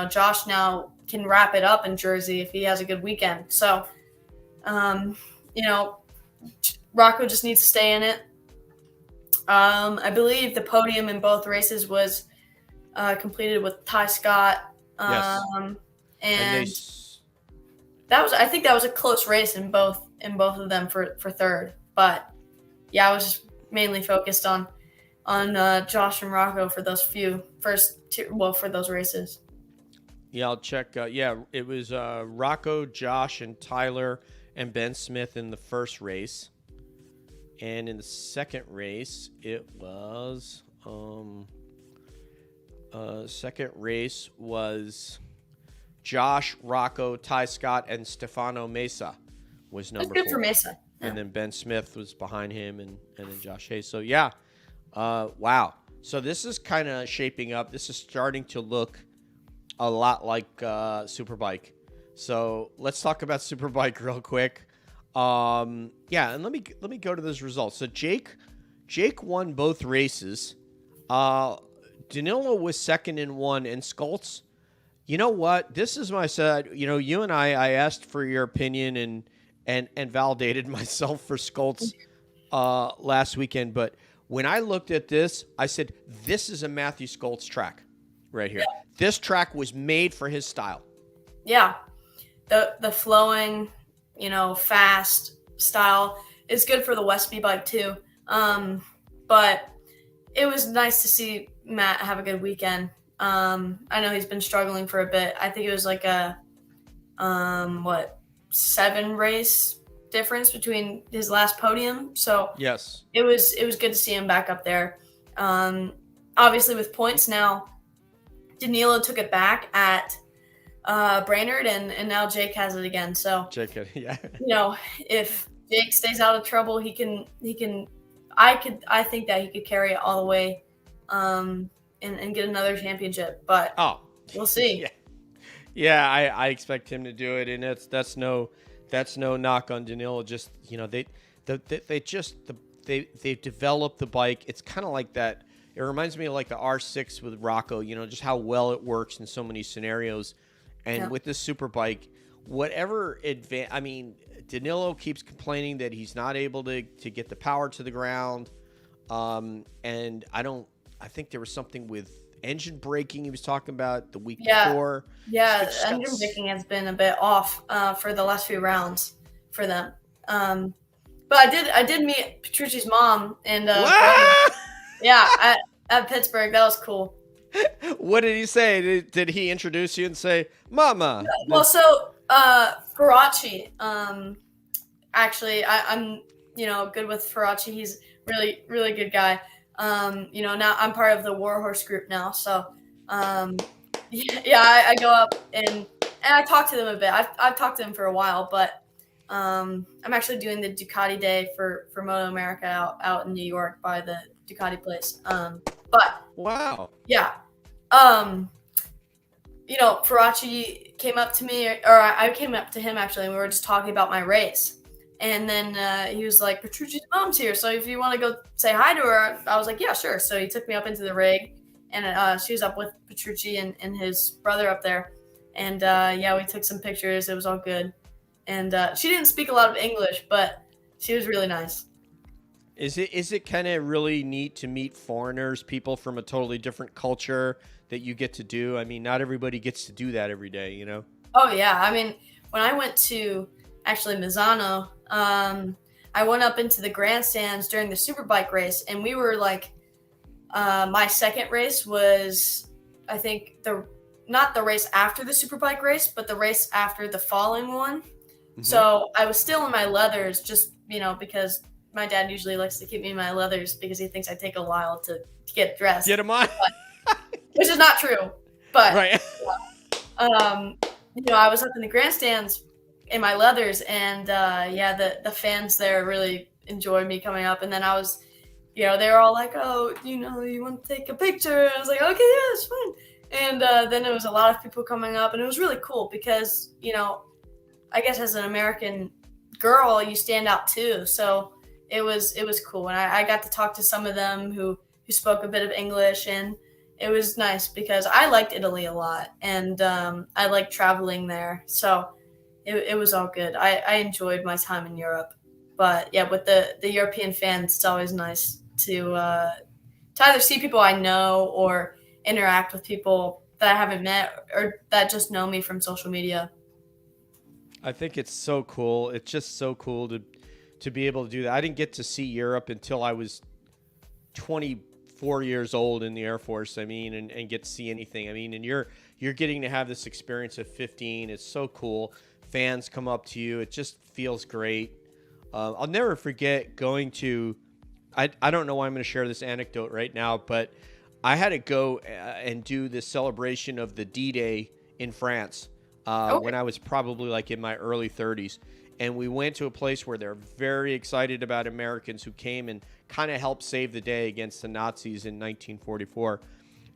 Speaker 2: Josh now can wrap it up in Jersey if he has a good weekend. So, Rocco just needs to stay in it. I believe the podium in both races was completed with Ty Scott.
Speaker 1: Yes.
Speaker 2: And I think that was a close race in both of them for third. But yeah, I was just mainly focused on Josh and Rocco for those for those races.
Speaker 1: Yeah, I'll check. It was Rocco, Josh, and Tyler and Ben Smith in the first race. And in the second race, it was Josh, Rocco, Ty Scott, and Stefano Mesa was number 4.
Speaker 2: That's good for Mesa. Yeah.
Speaker 1: And then Ben Smith was behind him, and then Josh Hayes. So, yeah. Wow. So this is kind of shaping up. This is starting to look a lot like Superbike. So let's talk about Superbike real quick. And let me go to those results. So Jake won both races. Danilo was second in one, and Skoltz. You know what? This is my side. You and I asked for your opinion and validated myself for Skoltz last weekend. But when I looked at this, I said, this is a Matthew Skoltz track right here. Yeah. This track was made for his style.
Speaker 2: Yeah. The flowing, fast style is good for the Westby bike too. But it was nice to see Matt have a good weekend. I know he's been struggling for a bit. I think it was like a 7 race difference between his last podium. So
Speaker 1: yes,
Speaker 2: it was good to see him back up there. Obviously with points now, Danilo took it back at Brainerd, and now Jake has it again. So
Speaker 1: Jake, yeah.
Speaker 2: If Jake stays out of trouble, he can. I think that he could carry it all the way, and get another championship. But we'll see.
Speaker 1: Yeah, I expect him to do it, and that's no knock on Danilo. Just they've developed the bike. It's kind of like that. It reminds me of like the R6 with Rocco. Just how well it works in so many scenarios. And with this super bike, whatever Danilo keeps complaining that he's not able to get the power to the ground. And I think there was something with engine braking he was talking about the week before.
Speaker 2: Yeah, engine braking has been a bit off for the last few rounds for them. But I did meet Petrucci's mom and at Pittsburgh. That was cool.
Speaker 1: What did he say? Did he introduce you and say, "Mama"?
Speaker 2: Well, so Faraci. Actually, I'm good with Faraci. He's really really good guy. Now I'm part of the Warhorse group now, so I go up and I talk to them a bit. I've talked to them for a while, but I'm actually doing the Ducati day for MotoAmerica out in New York by the Ducati place. But
Speaker 1: wow,
Speaker 2: yeah, Faraci came up to me, or I came up to him actually, and we were just talking about my race. And then he was like, Petrucci's mom's here, so if you want to go say hi to her, I was like, yeah, sure. So he took me up into the rig, and she was up with Petrucci and his brother up there. And we took some pictures. It was all good. And she didn't speak a lot of English, but she was really nice.
Speaker 1: Is it kind of really neat to meet foreigners, people from a totally different culture that you get to do? I mean, not everybody gets to do that every day, you know?
Speaker 2: Oh, yeah. I mean, when I went to actually Misano, I went up into the grandstands during the Superbike race, and we were like, my second race was, I think, not the race after the Superbike race, but the race after the following one. Mm-hmm. So I was still in my leathers just, because my dad usually likes to keep me in my leathers because he thinks I take a while to get dressed.
Speaker 1: Get them on.
Speaker 2: Which is not true. But,
Speaker 1: right.
Speaker 2: I was up in the grandstands in my leathers, and the fans there really enjoyed me coming up. And then I was, they were all like, "Oh, you want to take a picture?" And I was like, "Okay, yeah, it's fine." And then there was a lot of people coming up, and it was really cool because, I guess as an American girl, you stand out too. So it was cool, and I got to talk to some of them who spoke a bit of English, and it was nice because I liked Italy a lot, and I liked traveling there. So it was all good. I enjoyed my time in Europe. But yeah, with the European fans, it's always nice to either see people I know or interact with people that I haven't met or that just know me from social media.
Speaker 1: I think it's so cool. It's just so cool to be able to do that. I didn't get to see Europe until I was 24 years old in the Air Force. I mean, and get to see anything. I mean, and you're getting to have this experience at 15. It's so cool. Fans come up to you. It just feels great. I'll never forget going to, I don't know why I'm going to share this anecdote right now, but I had to go and do this celebration of the D-Day in France when I was probably like in my early 30s. And we went to a place where they're very excited about Americans who came and kind of helped save the day against the Nazis in 1944.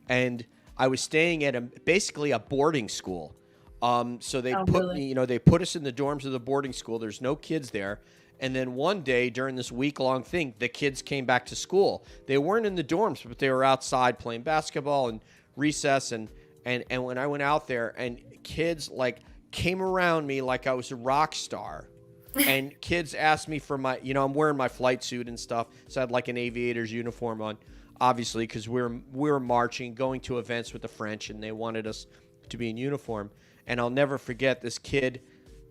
Speaker 1: And I was staying at basically a boarding school. So they put me, they put us in the dorms of the boarding school. There's no kids there. And then one day during this week-long thing, the kids came back to school. They weren't in the dorms, but they were outside playing basketball and recess. And when I went out there, and kids like came around me like I was a rock star. And kids asked me for my, I'm wearing my flight suit and stuff. So I had like an aviator's uniform on, obviously, because we were marching, going to events with the French, and they wanted us to be in uniform. And I'll never forget this kid.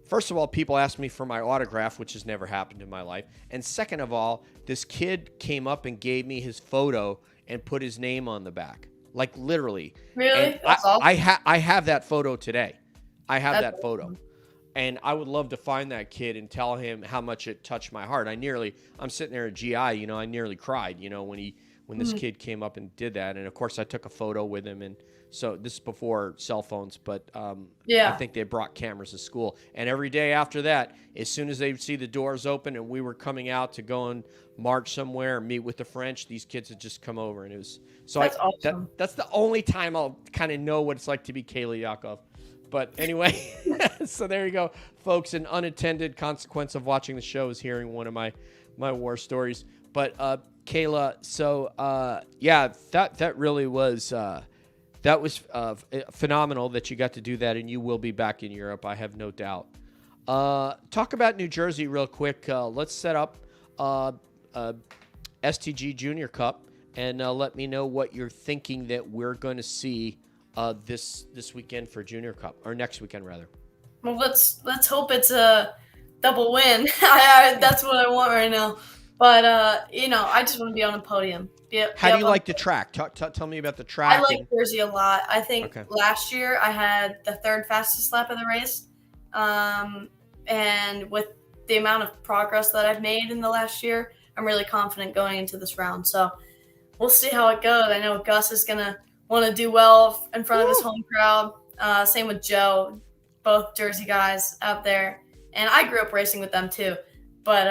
Speaker 1: First of all, people asked me for my autograph, which has never happened in my life. And second of all, this kid came up and gave me his photo and put his name on the back. Like literally.
Speaker 2: Really? That's awesome.
Speaker 1: I have that photo today. I have that photo.
Speaker 2: Awesome.
Speaker 1: And I would love to find that kid and tell him how much it touched my heart. I'm sitting there at GI, I nearly cried, when this kid came up and did that. And of course I took a photo with him. And so this is before cell phones, but I think they brought cameras to school. And every day after that, as soon as they would see the doors open and we were coming out to go and march somewhere and meet with the French, these kids had just come over. And it was, so
Speaker 2: that's awesome.
Speaker 1: That's the only time I'll kind of know what it's like to be Kayla Yakov. But anyway, so there you go, folks. An unintended consequence of watching the show is hearing one of my war stories. But Kayla, so that really was phenomenal that you got to do that, and you will be back in Europe, I have no doubt. Talk about New Jersey real quick. Let's set up STG Junior Cup, and let me know what you're thinking that we're going to see this weekend for Junior Cup, or next weekend rather.
Speaker 2: Well, let's hope it's a double win. That's what I want right now. But I just want to be on the podium.
Speaker 1: How do you like the track? Tell me about the track.
Speaker 2: I like Jersey a lot. I think last year I had the third fastest lap of the race, and with the amount of progress that I've made in the last year, I'm really confident going into this round. So we'll see how it goes. I know Gus is gonna want to do well in front of his home crowd. Same with Joe, both Jersey guys out there. And I grew up racing with them too. But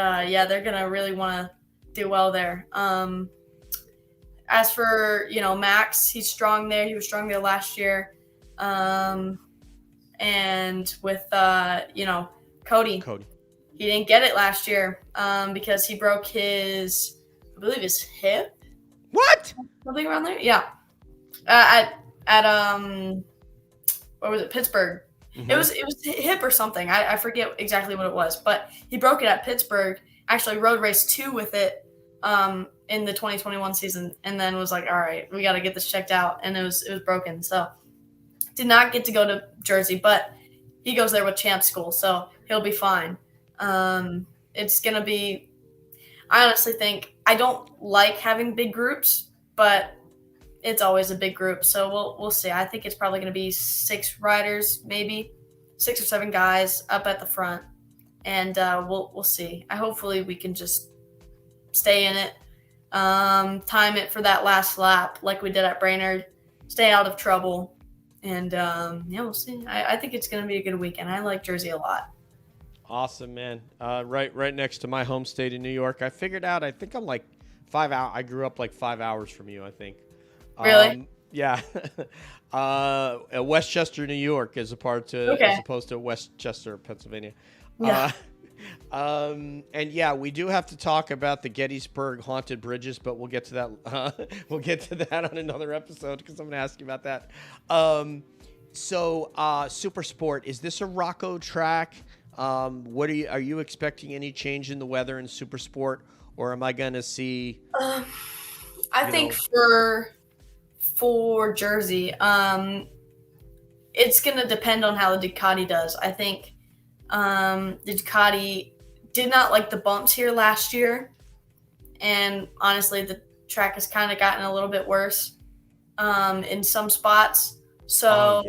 Speaker 2: they're going to really want to do well there. As for, Max, he's strong there. He was strong there last year. And with, Cody, he didn't get it last year because he broke his hip.
Speaker 1: What?
Speaker 2: Something around there? Yeah. at what was it, Pittsburgh.
Speaker 1: Mm-hmm.
Speaker 2: It was hip or something. I forget exactly what it was, but he broke it at Pittsburgh. Actually, road race 2 with it in the 2021 season, and then was like, all right, we got to get this checked out, and it was broken. So did not get to go to Jersey, but he goes there with champ school, so he'll be fine. It's gonna be. I honestly think I don't like having big groups, but it's always a big group, so we'll see. I think it's probably going to be 6 riders, maybe 6 or 7 guys up at the front, and we'll see. Hopefully we can just stay in it, time it for that last lap like we did at Brainerd, stay out of trouble, and we'll see. I think it's going to be a good weekend. I like Jersey a lot.
Speaker 1: Awesome, man. Right next to my home state in New York. I figured out. I think I'm like 5 hours. I grew up like 5 hours from you, I think.
Speaker 2: Really?
Speaker 1: Yeah. Westchester, New York, as opposed to Westchester, Pennsylvania.
Speaker 2: Yeah.
Speaker 1: And yeah, we do have to talk about the Gettysburg haunted bridges, but we'll get to that. We'll get to that on another episode because I'm going to ask you about that. So Super Sport, is this a Rocco track? What are you expecting any change in the weather in Super Sport, or am I going to see?
Speaker 2: I think for Jersey, it's going to depend on how the Ducati does. I think the Ducati did not like the bumps here last year, and honestly, the track has kind of gotten a little bit worse in some spots. So,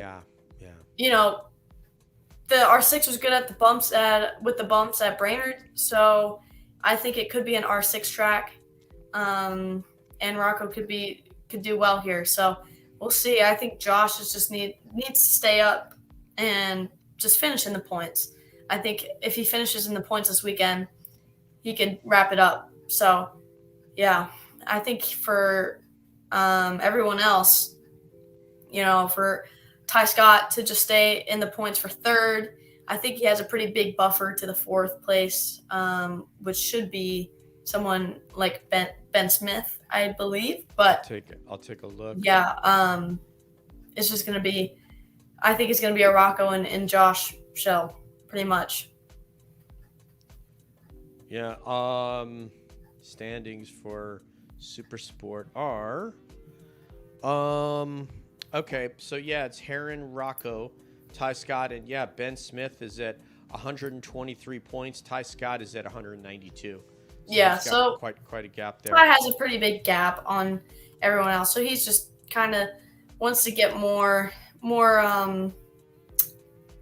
Speaker 2: the R6 was good at the bumps with the bumps at Brainerd, so I think it could be an R6 track, and Rocco could do well here. So we'll see. I think Josh needs to stay up and just finish in the points. I think if he finishes in the points this weekend, he can wrap it up. So yeah, I think for everyone else, for Ty Scott to just stay in the points for 3rd, I think he has a pretty big buffer to the 4th place, which should be someone like Ben Smith, I believe. But
Speaker 1: I'll take a look.
Speaker 2: Yeah, it's just going to be – I think it's going to be a Rocco and Josh show pretty much.
Speaker 1: Yeah. Standings for Super Sport are okay, so yeah, it's Heron, Rocco, Ty Scott, and yeah, Ben Smith is at 123 points. Ty Scott is at 192. So quite a gap there.
Speaker 2: Ty has a pretty big gap on everyone else, so he's just kind of wants to get more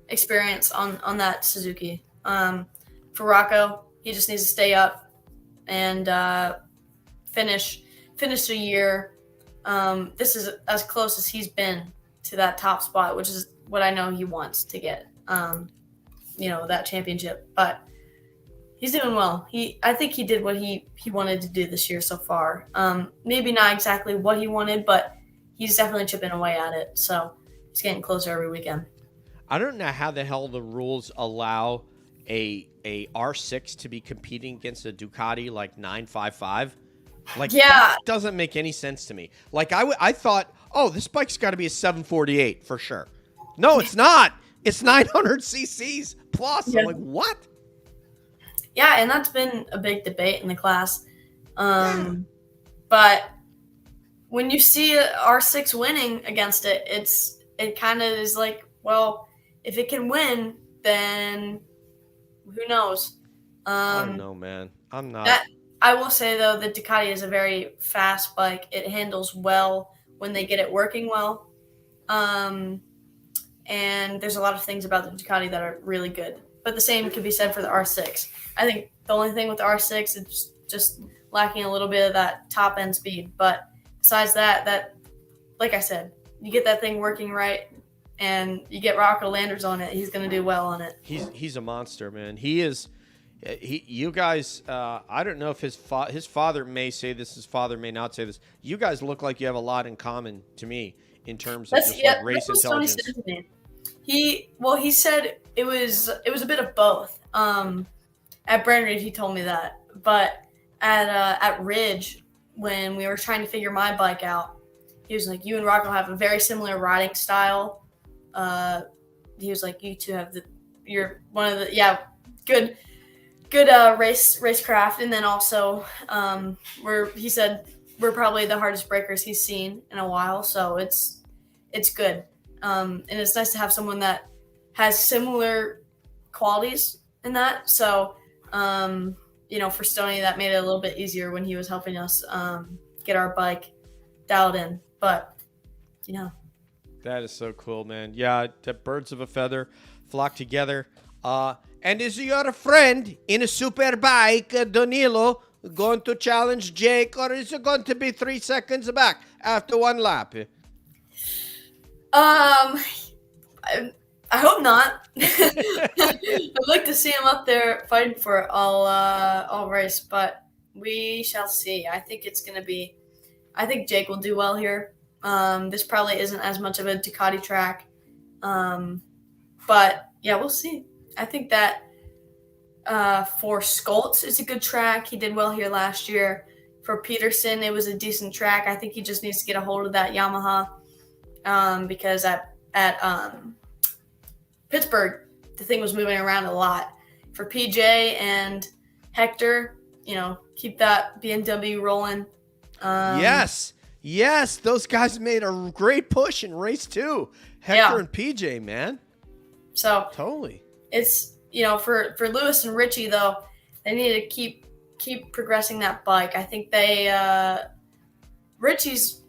Speaker 2: experience on that Suzuki. For Rocco, he just needs to stay up and finish the year. This is as close as he's been to that top spot, which is what I know he wants to get, that championship. But he's doing well. I think he did what he wanted to do this year so far. Maybe not exactly what he wanted, but he's definitely chipping away at it. So he's getting closer every weekend.
Speaker 1: I don't know how the hell the rules allow a R6 to be competing against a Ducati like 955. That doesn't make any sense to me. I thought, this bike's got to be a 748 for sure. No, it's not. It's 900 cc's plus. Yeah. I'm like, what?
Speaker 2: Yeah, and that's been a big debate in the class. But when you see R6 winning against it, it kind of is like, well, if it can win, then who knows?
Speaker 1: I don't know, man. I'm not.
Speaker 2: I will say, though, the Ducati is a very fast bike. It handles well when they get it working well. And there's a lot of things about the Ducati that are really good. But the same could be said for the R6. I think the only thing with the R6 is just lacking a little bit of that top-end speed. But besides that, like I said, you get that thing working right, and you get Rocco Landers on it, he's going to do well on it.
Speaker 1: He's a monster, man. He is. You guys, I don't know if his father may say this, his father may not say this. You guys look like you have a lot in common to me in terms of race intelligence.
Speaker 2: He said it was a bit of both. At Brainerd, he told me that, but at Ridge, when we were trying to figure my bike out, he was like, you and Rocco have a very similar riding style. He was like, you two have you're one of the good racecraft, and then also he said we're probably the hardest breakers he's seen in a while, so it's good, and it's nice to have someone that has similar qualities in that. So for Stoney, that made it a little bit easier when he was helping us get our bike dialed in. But
Speaker 1: that is so cool, man. Yeah, the birds of a feather flock together. And is your friend in a super bike, Danilo, going to challenge Jake, or is it going to be 3 seconds back after one lap?
Speaker 2: I hope not. I'd like to see him up there fighting for it all race, but we shall see. I think Jake will do well here. This probably isn't as much of a Ducati track, but yeah, we'll see. I think that for Skoltz, it's a good track. He did well here last year. For Peterson, it was a decent track. I think he just needs to get a hold of that Yamaha, because at Pittsburgh, the thing was moving around a lot. For PJ and Hector, keep that BMW rolling.
Speaker 1: Yes, those guys made a great push in race 2. Hector and PJ, man.
Speaker 2: So
Speaker 1: totally.
Speaker 2: It's for Lewis and Richie though, they need to keep progressing that bike. I think Richie's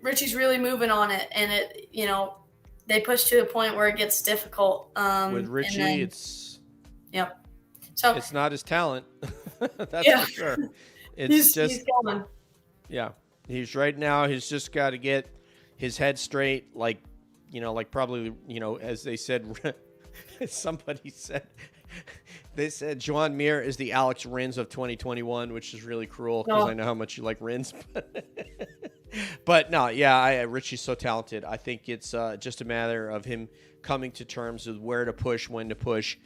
Speaker 2: really moving on it, and they push to a point where it gets difficult.
Speaker 1: With Richie,
Speaker 2: So
Speaker 1: it's not his talent. That's for sure. He's
Speaker 2: going.
Speaker 1: Yeah, he's right now. He's just got to get his head straight, like probably as they said. Somebody said, they said Joan Mir is the Alex Rins of 2021, which is really cruel because I know how much you like Rins. But no, Richie's so talented. I think it's just a matter of him coming to terms with where to push, when to push,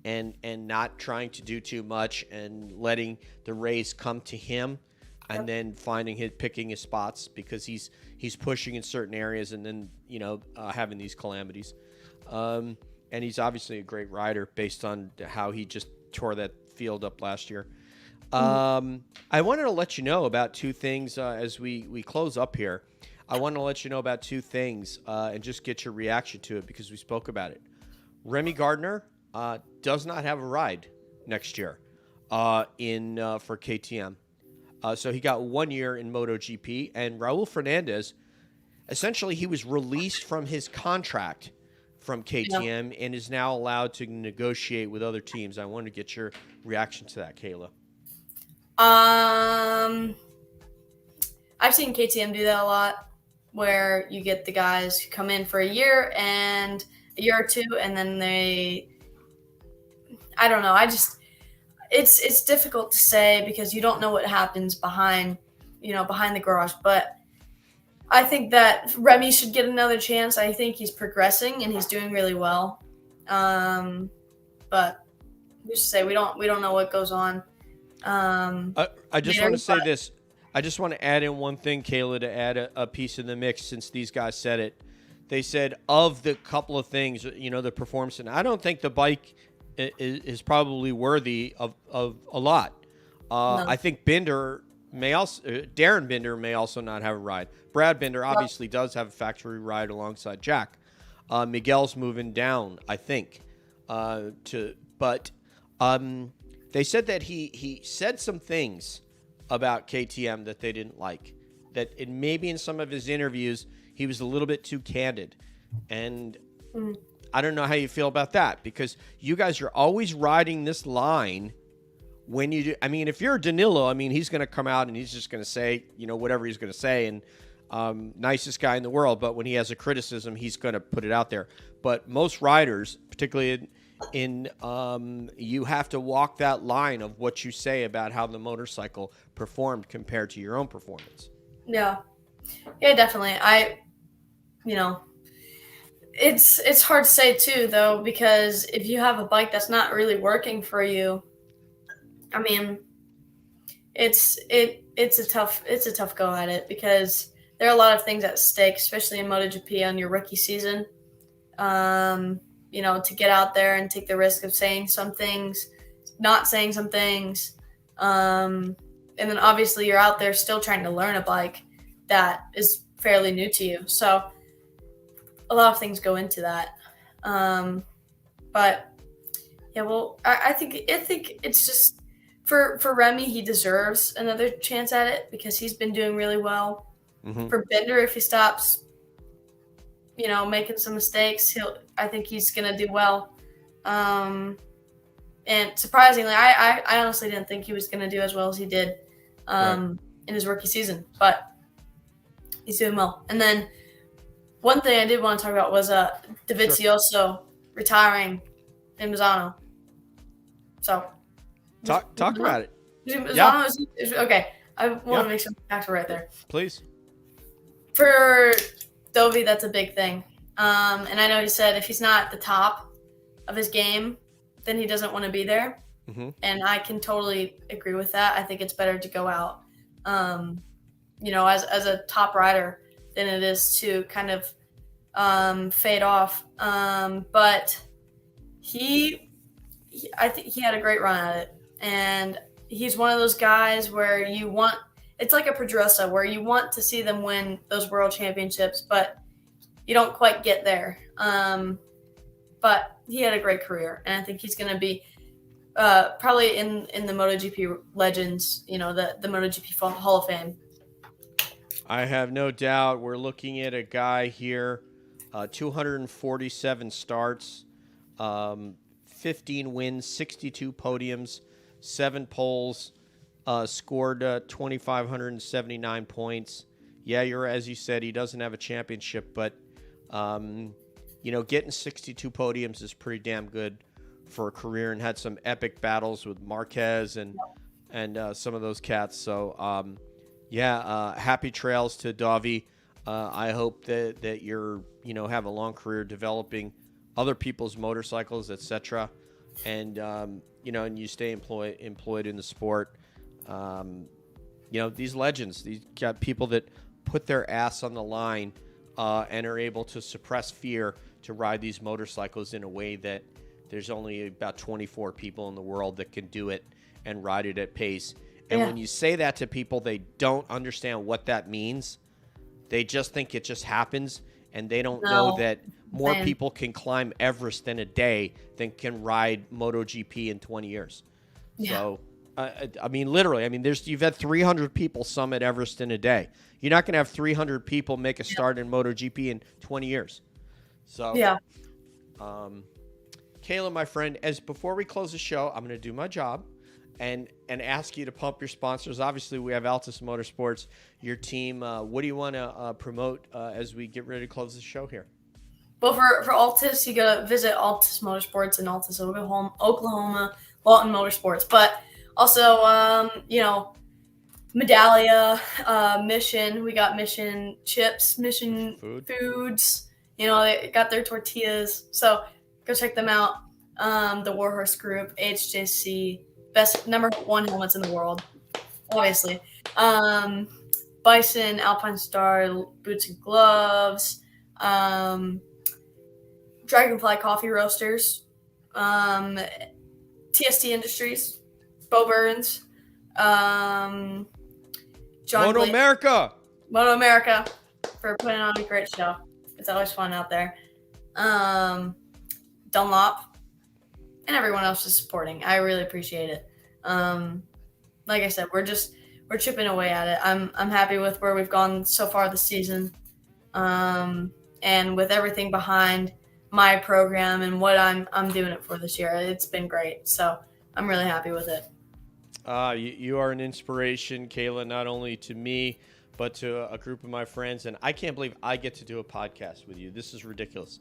Speaker 1: and not trying to do too much and letting the race come to him, and then picking his spots, because he's pushing in certain areas and then having these calamities. And he's obviously a great rider based on how he just tore that field up last year. I wanted to let you know about two things as we close up here. I want to let you know about two things and just get your reaction to it, because we spoke about it. Remy Gardner does not have a ride next year for KTM. So he got 1 year in MotoGP, and Raul Fernandez, essentially he was released from his contract from KTM and is now allowed to negotiate with other teams. I wanted to get your reaction to that, Kayla.
Speaker 2: I've seen KTM do that a lot, where you get the guys who come in for a year or two, and then I don't know. It's difficult to say because you don't know what happens behind the garage, but I think that Remy should get another chance. I think he's progressing and he's doing really well. But just to say, we don't know what goes on.
Speaker 1: I just want to say this. I just want to add in one thing, Kayla, to add a piece in the mix, since these guys said it. They said of the couple of things, the performance, and I don't think the bike is probably worthy of a lot. No. I think Darren Binder may also not have a ride. Brad Binder obviously does have a factory ride alongside Jack. Miguel's moving down, I think. But they said that he said some things about KTM that they didn't like. That maybe in some of his interviews he was a little bit too candid, and I don't know how you feel about that, because you guys are always riding this line. When you do, if you're Danilo, he's going to come out and he's just going to say, whatever he's going to say, and nicest guy in the world. But when he has a criticism, he's going to put it out there. But most riders, particularly you have to walk that line of what you say about how the motorcycle performed compared to your own performance.
Speaker 2: Yeah, definitely. It's hard to say too, though, because if you have a bike that's not really working for you, it's a tough go at it, because there are a lot of things at stake, especially in MotoGP on your rookie season. To get out there and take the risk of saying some things, not saying some things. And then obviously you're out there still trying to learn a bike that is fairly new to you. So a lot of things go into that. But yeah, well, I think it's just for Remy, he deserves another chance at it because he's been doing really well.
Speaker 1: Mm-hmm.
Speaker 2: For Binder, if he stops, making some mistakes, I think he's gonna do well. And surprisingly, I honestly didn't think he was gonna do as well as he did in his rookie season, but he's doing well. And then one thing I did want to talk about was Dovizioso retiring in Misano. So
Speaker 1: talk about it.
Speaker 2: Misano is okay. I want to make some facts right there.
Speaker 1: Please.
Speaker 2: For Dovi, that's a big thing. And I know he said if he's not at the top of his game, then he doesn't want to be there.
Speaker 1: Mm-hmm.
Speaker 2: And I can totally agree with that. I think it's better to go out, as a top rider than it is to kind of fade off. But I think he had a great run at it. And he's one of those guys where it's like a Pedrosa where you want to see them win those world championships, but you don't quite get there. But he had a great career, and I think he's going to be probably in the MotoGP legends, the MotoGP Hall of Fame.
Speaker 1: I have no doubt. We're looking at a guy here, 247 starts, 15 wins, 62 podiums, 7 poles, scored 2,579 points. Yeah, as you said, he doesn't have a championship, but getting 62 podiums is pretty damn good for a career, and had some epic battles with Marquez and some of those cats. So, happy trails to Davi. I hope that you're, have a long career developing other people's motorcycles, etc. And, and you stay employed in the sport. These legends, these got people that put their ass on the line and are able to suppress fear to ride these motorcycles in a way that there's only about 24 people in the world that can do it and ride it at pace. And when you say that to people, they don't understand what that means. They just think it just happens, and they don't know that more people can climb Everest in a day than can ride MotoGP in 20 years. Yeah. So, literally, you've had 300 people summit Everest in a day. You're not going to have 300 people make a start in MotoGP in 20 years. So, Kayla, my friend, before we close the show, I'm going to do my job and ask you to pump your sponsors. Obviously, we have Altus Motorsports, your team. What do you want to promote as we get ready to close the show here?
Speaker 2: Well, for Altus, you got to visit Altus Motorsports in Altus, Oklahoma, Lawton Motorsports. But also, Medallia, Mission. We got Mission Chips, Mission Foods. They got their tortillas. So go check them out. The Warhorse Group, HJC, best #1 helmets in the world, obviously. Bison, Alpine Star, boots and gloves. Dragonfly Coffee Roasters. TST Industries, Bo Burns. John
Speaker 1: MotoAmerica.
Speaker 2: MotoAmerica for putting on a great show. It's always fun out there. Dunlop and everyone else is supporting. I really appreciate it. Like I said, we're chipping away at it. I'm happy with where we've gone so far this season. And with everything behind my program and what I'm doing it for this year, it's been great. So I'm really happy with it.
Speaker 1: You are an inspiration, Kayla, not only to me, but to a group of my friends. And I can't believe I get to do a podcast with you. This is ridiculous.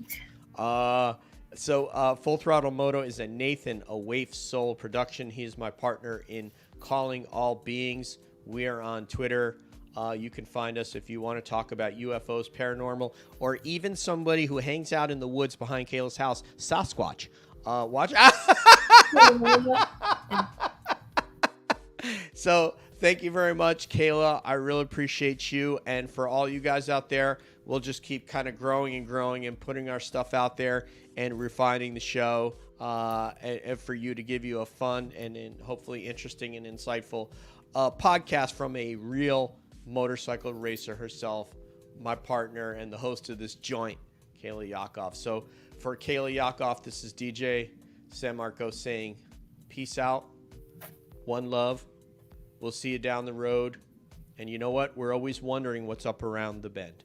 Speaker 1: So Full Throttle Moto is a Nathan, a Waif Soul production. He is my partner in Calling All Beings. We are on Twitter. You can find us if you want to talk about UFOs, paranormal, or even somebody who hangs out in the woods behind Kayla's house, Sasquatch. Watch. So thank you very much, Kayla. I really appreciate you. And for all you guys out there, we'll just keep kind of growing and putting our stuff out there and refining the show and for you to give you a fun and hopefully interesting and insightful podcast from a real motorcycle racer herself, my partner and the host of this joint, Kayla Yakov. So for Kayla Yakov, this is DJ San Marco saying peace out, one love. We'll see you down the road. And you know what? We're always wondering what's up around the bend.